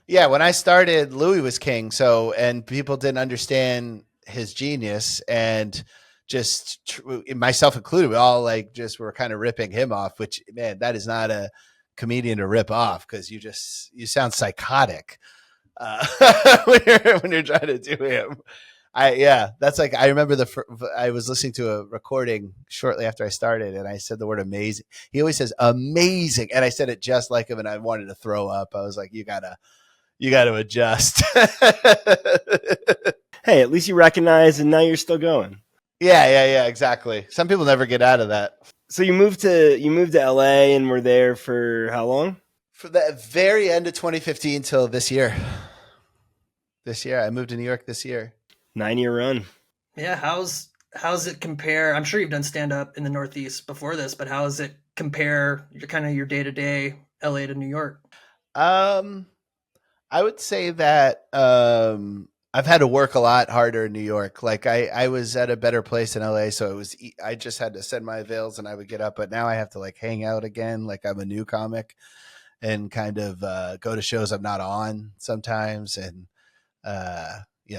Yeah, when I started, Louis was king. So and people didn't understand his genius, and just myself included, we all like just were kind of ripping him off. Which man, that is not a comedian to rip off because you sound psychotic when you're trying to do him. That's like I remember I was listening to a recording shortly after I started, and I said the word amazing. He always says amazing, and I said it just like him, and I wanted to throw up. I was like, you gotta adjust. Hey, at least you recognize, and now you're still going. Yeah, exactly. Some people never get out of that. So you moved to LA and were there for how long? For the very end of 2015 till this year. I moved to New York this year. 9-year run. yeah, how's it compare? I'm sure you've done stand up in the Northeast before this, but how does it compare your kind of your day to day LA to New York? I would say that I've had to work a lot harder in New York. Like I was at a better place in LA, so it was I just had to send my avails and I would get up. But now I have to like hang out again, like I'm a new comic, and kind of go to shows I'm not on sometimes, and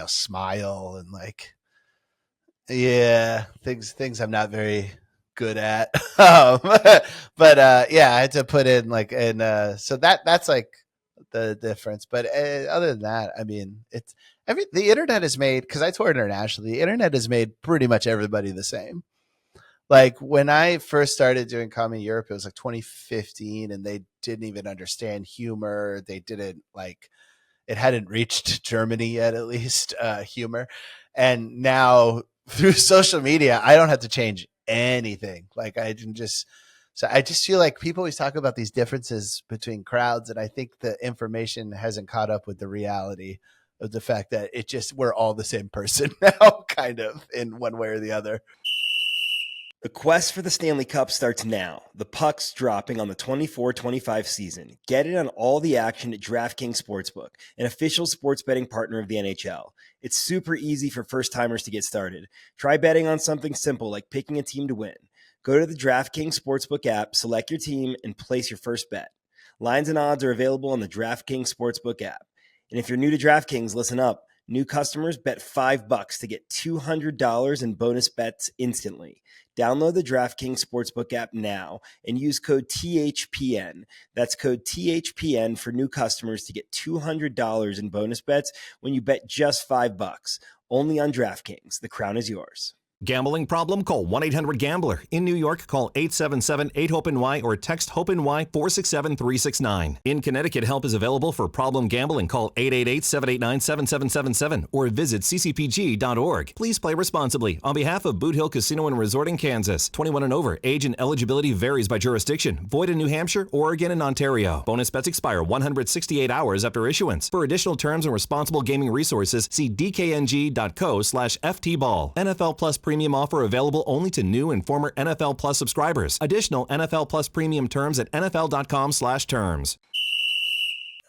smile and like things I'm not very good at. But I had to put in like so that's like the difference. But other than that, I mean, the internet has made, because I tour internationally, the internet has made pretty much everybody the same. Like when I first started doing comedy in Europe, it was like 2015, and they didn't even understand humor. They didn't like, it hadn't reached Germany yet, at least humor. And now through social media, I don't have to change anything. Like I just feel like people always talk about these differences between crowds, and I think the information hasn't caught up with the reality of the fact that we're all the same person now, kind of in one way or the other. The quest for the Stanley Cup starts now. The puck's dropping on the 24-25 season. Get in on all the action at DraftKings Sportsbook, an official sports betting partner of the NHL. It's super easy for first-timers to get started. Try betting on something simple like picking a team to win. Go to the DraftKings Sportsbook app, select your team, and place your first bet. Lines and odds are available on the DraftKings Sportsbook app. And if you're new to DraftKings, listen up. New customers bet $5 to get $200 in bonus bets instantly. Download the DraftKings Sportsbook app now and use code THPN. That's code THPN for new customers to get $200 in bonus bets when you bet just $5. Only on DraftKings. The crown is yours. Gambling problem? Call 1-800-GAMBLER. In New York, call 877-8-HOPE-NY or text HOPE-NY 467-369. In Connecticut, help is available for problem gambling. Call 888-789-7777 or visit ccpg.org. Please play responsibly. On behalf of Boot Hill Casino and Resort in Kansas, 21 and over. Age and eligibility varies by jurisdiction. Void in New Hampshire, Oregon, and Ontario. Bonus bets expire 168 hours after issuance. For additional terms and responsible gaming resources, see dkng.co/ftball. NFL Plus Premium offer available only to new and former NFL Plus subscribers. Additional NFL Plus Premium terms at nfl.com/terms.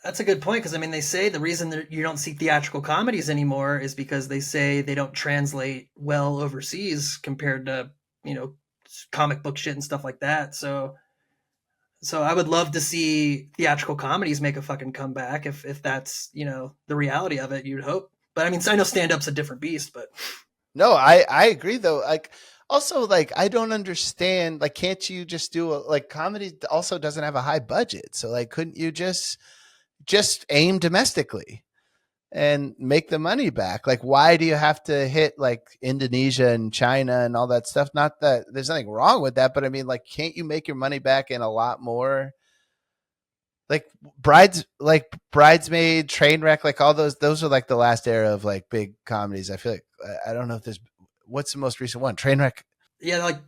That's a good point, because I mean, they say the reason that you don't see theatrical comedies anymore is because they say they don't translate well overseas compared to, comic book shit and stuff like that. So I would love to see theatrical comedies make a fucking comeback if that's, the reality of it, you'd hope. But I mean, I know stand-up's a different beast, but... No, I agree though. Like also like I don't understand, like can't you just do like comedy also doesn't have a high budget. So like couldn't you just aim domestically and make the money back. Like, why do you have to hit like Indonesia and China and all that stuff? Not that there's nothing wrong with that, but I mean, like, can't you make your money back in a lot more? Like Bridesmaid, Trainwreck, like all those are like the last era of like big comedies. I feel like I don't know if there's what's the most recent one? Trainwreck. Yeah, like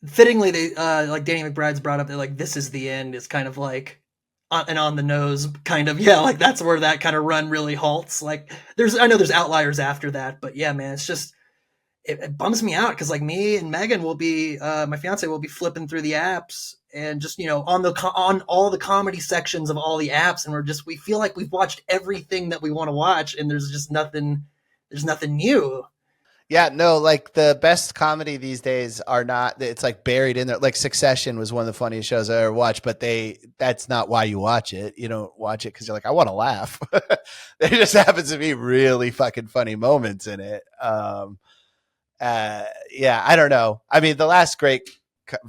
fittingly, they like Danny McBride's brought up that like this is the end is kind of like on the nose kind of, yeah, like that's where that kind of run really halts. Like I know there's outliers after that, but yeah, man, it's just it bums me out because like me and Megan will be my fiance will be flipping through the apps and just on all the comedy sections of all the apps, and we feel like we've watched everything that we want to watch, and there's nothing new. Yeah, no, like the best comedy these days are not, it's like buried in there. Like Succession was one of the funniest shows I ever watched, but that's not why you watch it. You don't watch it because you're like, I want to laugh. There just happens to be really fucking funny moments in it. Yeah, I don't know. I mean, the last great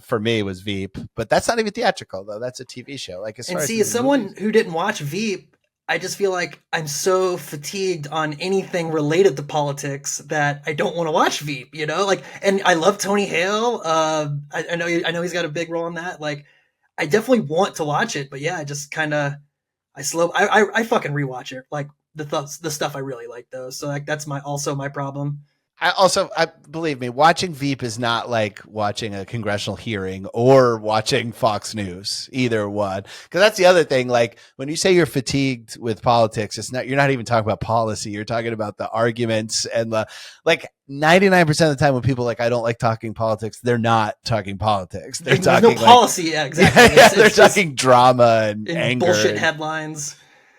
for me was Veep, but that's not even theatrical though. That's a TV show. Like, as someone movies, who didn't watch Veep, I just feel like I'm so fatigued on anything related to politics that I don't want to watch Veep, like, and I love Tony Hale. I know he's got a big role in that. Like, I definitely want to watch it, but yeah, I just kind of, I fucking rewatch it. Like the stuff I really like though. So like, that's also my problem. I believe me, watching Veep is not like watching a congressional hearing or watching Fox News, either one. Because that's the other thing. Like when you say you're fatigued with politics, you're not even talking about policy. You're talking about the arguments and like 99% of the time when people like, I don't like talking politics, they're not talking politics. They're talking no policy. Yeah, exactly. Yeah, they're talking drama and anger, bullshit headlines.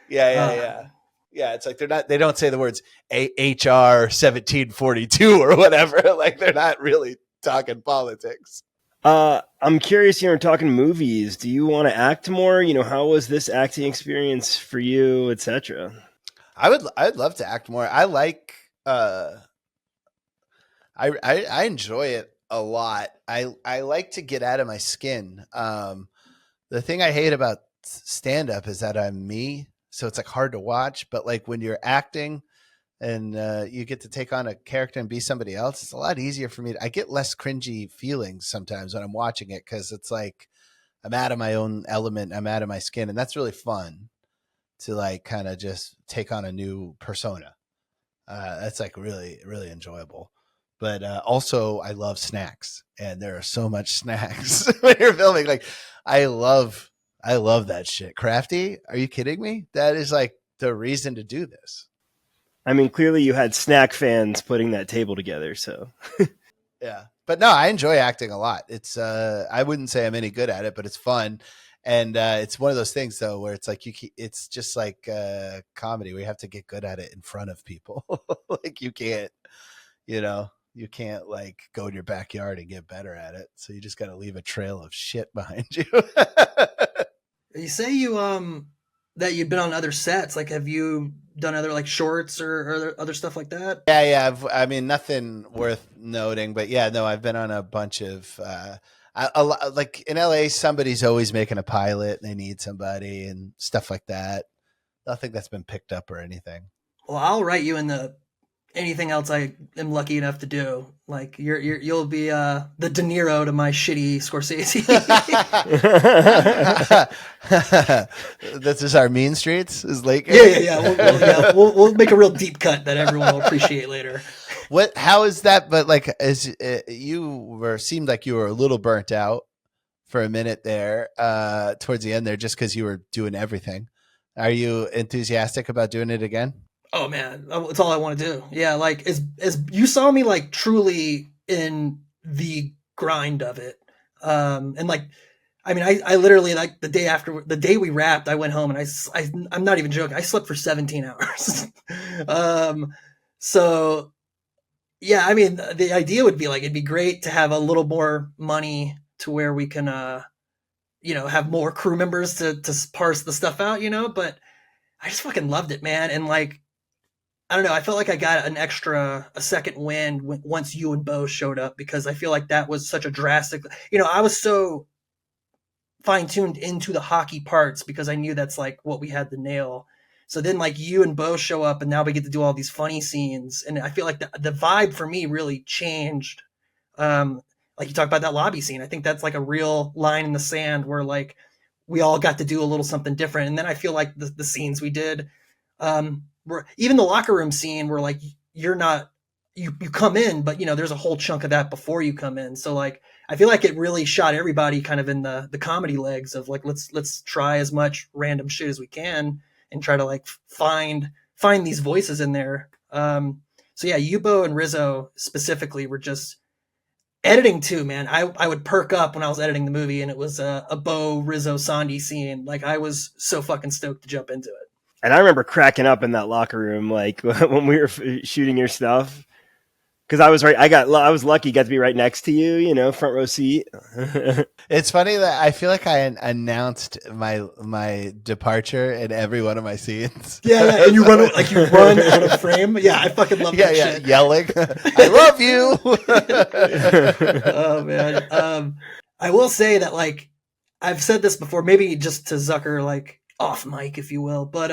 Yeah. Yeah, it's like they don't say the words HR 1742 or whatever. Like they're not really talking politics. I'm curious, talking movies. Do you want to act more? How was this acting experience for you, etc.? I'd love to act more. I like I enjoy it a lot. I like to get out of my skin. The thing I hate about stand up is that I'm me. So it's like hard to watch, but like when you're acting and you get to take on a character and be somebody else, it's a lot easier for me. I get less cringy feelings sometimes when I'm watching it because it's like I'm out of my own element. I'm out of my skin. And that's really fun to like kind of just take on a new persona. That's like really, really enjoyable. But also I love snacks, and there are so much snacks when you're filming. Like I love that shit. Crafty? Are you kidding me? That is like the reason to do this. I mean, clearly you had snack fans putting that table together, so. Yeah. But no, I enjoy acting a lot. It's I wouldn't say I'm any good at it, but it's fun. And it's one of those things though where it's like it's just like comedy where you have to get good at it in front of people. Like you can't like go in your backyard and get better at it. So you just got to leave a trail of shit behind you. You say that you've been on other sets. Like, have you done other like shorts or other stuff like that? Yeah. I mean, nothing worth noting, but yeah, no, I've been on a bunch of like in LA, somebody's always making a pilot. They need somebody and stuff like that. Nothing that's been picked up or anything. Well, I'll write you in anything else I am lucky enough to do. Like you'll be the De Niro to my shitty Scorsese. This is our Mean Streets is Lake. Yeah. We'll make a real deep cut that everyone will appreciate later. How is that? But like, as seemed like you were a little burnt out for a minute there, towards the end there, just because you were doing everything. Are you enthusiastic about doing it again? Oh man, it's all I want to do. Yeah, like as you saw me like truly in the grind of it. And like, I mean, I literally like the day we wrapped, I went home and I'm not even joking. I slept for 17 hours. So yeah, I mean, the idea would be like, it'd be great to have a little more money to where we can, have more crew members to parse the stuff out, but I just fucking loved it, man. And like, I don't know. I felt like I got a second wind once you and Bo showed up, because I feel like that was such a drastic, I was so fine tuned into the hockey parts because I knew that's like what we had to nail. So then like you and Bo show up, and now we get to do all these funny scenes, and I feel like the vibe for me really changed. Like you talk about that lobby scene, I think that's like a real line in the sand where like we all got to do a little something different. And then I feel like the scenes we did, were even the locker room scene where like you're not, you come in, but you know, there's a whole chunk of that before you come in. So like, I feel like it really shot everybody kind of in the comedy legs of like, let's try as much random shit as we can and try to like find these voices in there. So yeah, Yubo and Rizzo specifically were just editing too, man. I would perk up when I was editing the movie and it was a Bo Rizzo Sondy scene. Like I was so fucking stoked to jump into it. And I remember cracking up in that locker room, like when we were shooting your stuff. Because I was right, I was lucky, got to be right next to you, you know, front row seat. It's funny that I feel like I announced my departure in every one of my scenes. Yeah, and you run out of frame. Yeah, I fucking love that shit. Yelling, "I love you!" Oh man, I will say that like I've said this before, maybe just to Zucker, like off mic, if you will. But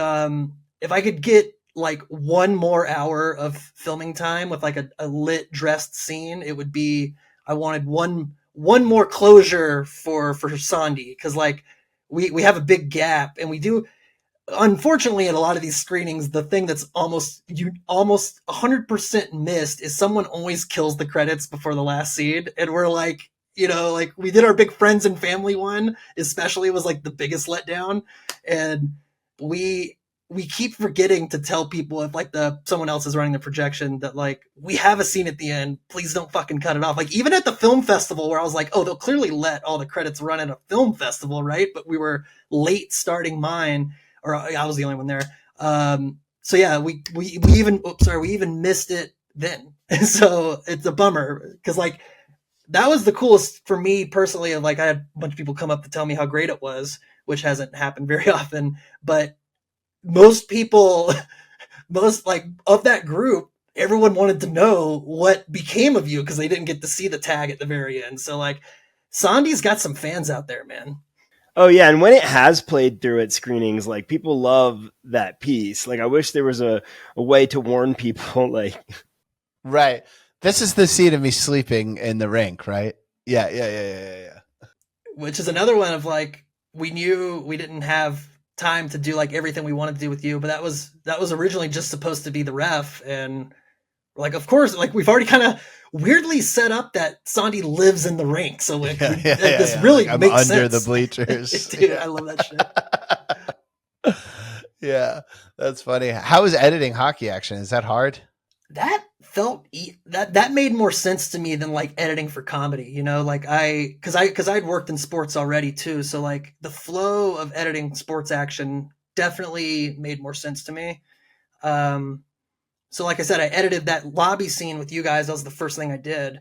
if I could get like one more hour of filming time with like a lit dressed scene, it would be, I wanted one more closure for Sondy, because like we have a big gap, and we do, unfortunately, at a lot of these screenings, the thing that's almost 100% missed is someone always kills the credits before the last scene, and we're like, you know, like we did our big friends and family one, especially, was like the biggest letdown, and we keep forgetting to tell people if like someone else is running the projection that like we have a scene at the end, please don't fucking cut it off. Like even at the film festival where I was like, oh, they'll clearly let all the credits run at a film festival, right? But we were late starting mine, or I was the only one there. So yeah, we even missed it then. So it's a bummer, because like that was the coolest for me personally. Of like I had a bunch of people come up to tell me how great it was, which hasn't happened very often, but most people, most like of that group, everyone wanted to know what became of you because they didn't get to see the tag at the very end. So like Sondy's got some fans out there, man. Oh yeah, and when it has played through at screenings, like people love that piece. Like I wish there was a way to warn people, like right. This is the scene of me sleeping in the rink, right? Yeah. Which is another one of like, we knew we didn't have time to do like everything we wanted to do with you, but that was originally just supposed to be the ref, and like of course, like we've already kind of weirdly set up that Sondy lives in the rink, so like this really like makes I'm sense. Under the bleachers. Dude, I love that shit. Yeah, that's funny. How is editing hockey action? Is that hard? That felt that made more sense to me than like editing for comedy, you know, like because I'd worked in sports already too, so like the flow of editing sports action definitely made more sense to me. So like I said, I edited that lobby scene with you guys. That was the first thing I did,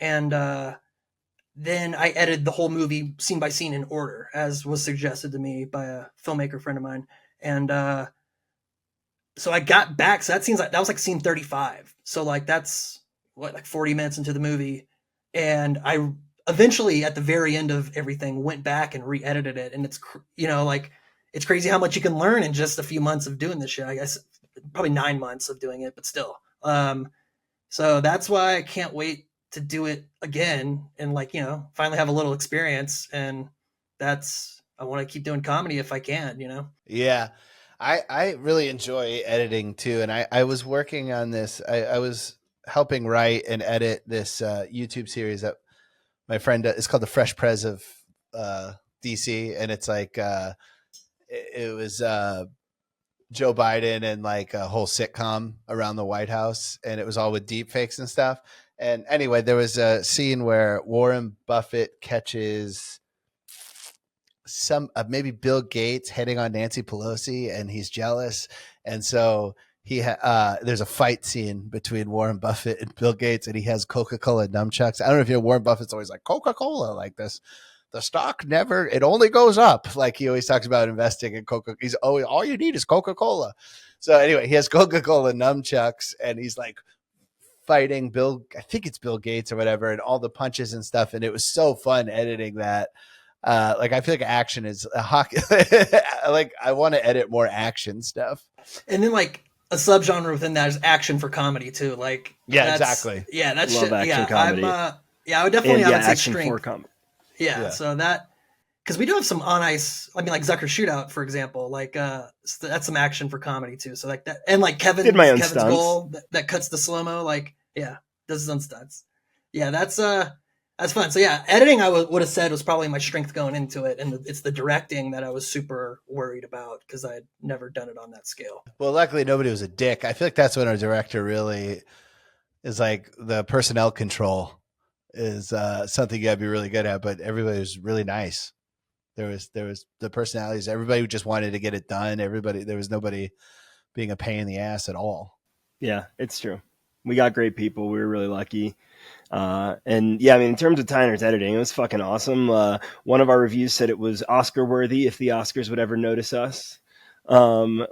and then I edited the whole movie scene by scene in order, as was suggested to me by a filmmaker friend of mine, and so I got back. So that was like scene 35. So like that's like 40 minutes into the movie, and I eventually at the very end of everything went back and re-edited it, and it's, you know, like it's crazy how much you can learn in just a few months of doing this shit. I guess probably 9 months of doing it, but still. So that's why I can't wait to do it again and like, you know, finally have a little experience, and I want to keep doing comedy if I can, you know? Yeah. I really enjoy editing too. And I was working on this. I was helping write and edit this YouTube series that my friend, it's called The Fresh Prez of DC. And it's like, it was Joe Biden and like a whole sitcom around the White House. And it was all with deep fakes and stuff. And anyway, there was a scene where Warren Buffett catches maybe Bill Gates hitting on Nancy Pelosi, and he's jealous, and so there's a fight scene between Warren Buffett and Bill Gates, and he has Coca-Cola nunchucks. I don't know if you know, Warren Buffett's always like Coca-Cola like this. The stock it only goes up. Like he always talks about investing in Coca. He's always, all you need is Coca-Cola. So anyway, he has Coca-Cola nunchucks, and he's like fighting I think it's Bill Gates or whatever, and all the punches and stuff. And it was so fun editing that. Like I feel like action is a hockey. Like I want to edit more action stuff. And then like a subgenre within that is action for comedy too. Like Yeah, exactly. Yeah, that's Love shit. action Yeah, comedy. I would definitely have it say action for strength. comedy. Yeah, so that because we do have some on ice. I mean, like Zucker shootout, for example. Like that's some action for comedy too. So like that, and like Kevin's stunts. goal that cuts the slow mo. Like does his own stunts. Yeah, that's fun. So yeah, editing I would have said was probably my strength going into it, and it's the directing that I was super worried about because I had never done it on that scale. Well, luckily nobody was a dick. I feel like that's when our director really is like the personnel control is something you gotta be really good at. But everybody was really nice. There was the personalities. Everybody just wanted to get it done. There was nobody being a pain in the ass at all. Yeah, it's true. We got great people. We were really lucky. And yeah, I mean, in terms of Tyner's editing, it was fucking awesome. One of our reviews said it was Oscar worthy if the Oscars would ever notice us,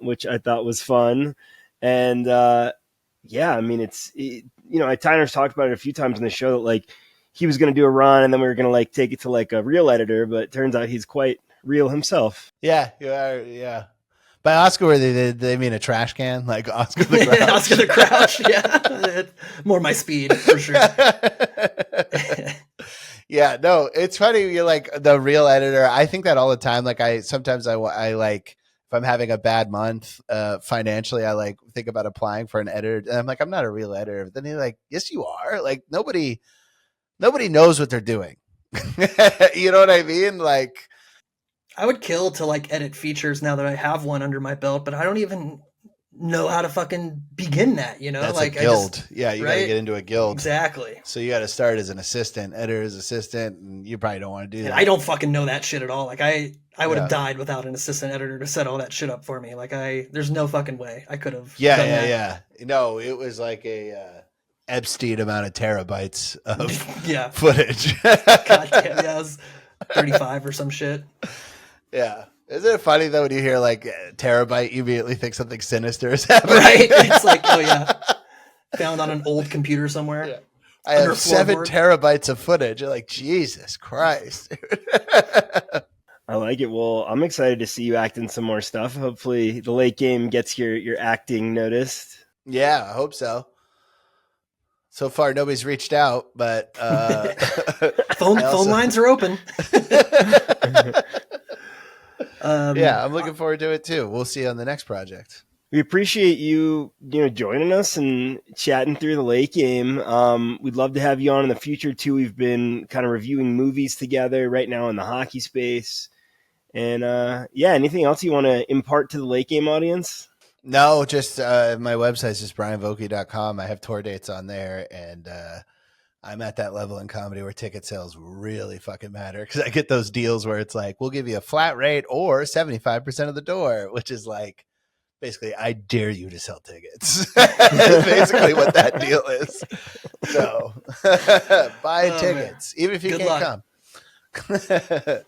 which I thought was fun. And yeah, I mean, Tyner's talked about it a few times in the show that like he was going to do a run and then we were going to like take it to like a real editor, but it turns out he's quite real himself. Yeah, you are. Yeah. By Oscar worthy, they mean a trash can, like Oscar the Grouch. Oscar the Grouch, yeah. More my speed, for sure. Yeah, no, it's funny. You're like the real editor. I think that all the time. Like sometimes I like, if I'm having a bad month financially, I like think about applying for an editor. And I'm like, I'm not a real editor. But then you're like, yes, you are. Like nobody knows what they're doing. You know what I mean? Like, I would kill to like edit features now that I have one under my belt, but I don't even know how to fucking begin that, you know? That's like a guild. Yeah, you got to get into a guild. Exactly. So you got to start as an assistant, editor's assistant, and you probably don't want to do that. I don't fucking know that shit at all. Like I would have died without an assistant editor to set all that shit up for me. Like there's no fucking way I could have done that. Yeah. No, it was like a Epstein amount of terabytes of footage. God damn, yeah, it was 35 or some shit. Yeah. Isn't it funny though when you hear like terabyte, you immediately think something sinister is happening? Right? It's like, oh yeah, found on an old computer somewhere. Yeah. I have 7 terabytes of footage. You're like, Jesus Christ. I like it. Well, I'm excited to see you act in some more stuff. Hopefully the late game gets your acting noticed. Yeah, I hope so. So far, nobody's reached out, but phone lines are open. Yeah, I'm looking forward to it too. We'll see you on the next project. We appreciate you joining us and chatting through the late game. We'd love to have you on in the future too. We've been kind of reviewing movies together right now in the hockey space. And anything else you want to impart to the late game audience? No, just my website is just bryanvokey.com. I have tour dates on there, and I'm at that level in comedy where ticket sales really fucking matter because I get those deals where it's like, we'll give you a flat rate or 75% of the door, which is like, basically, I dare you to sell tickets. Basically what that deal is. So buy tickets, even if you can't come.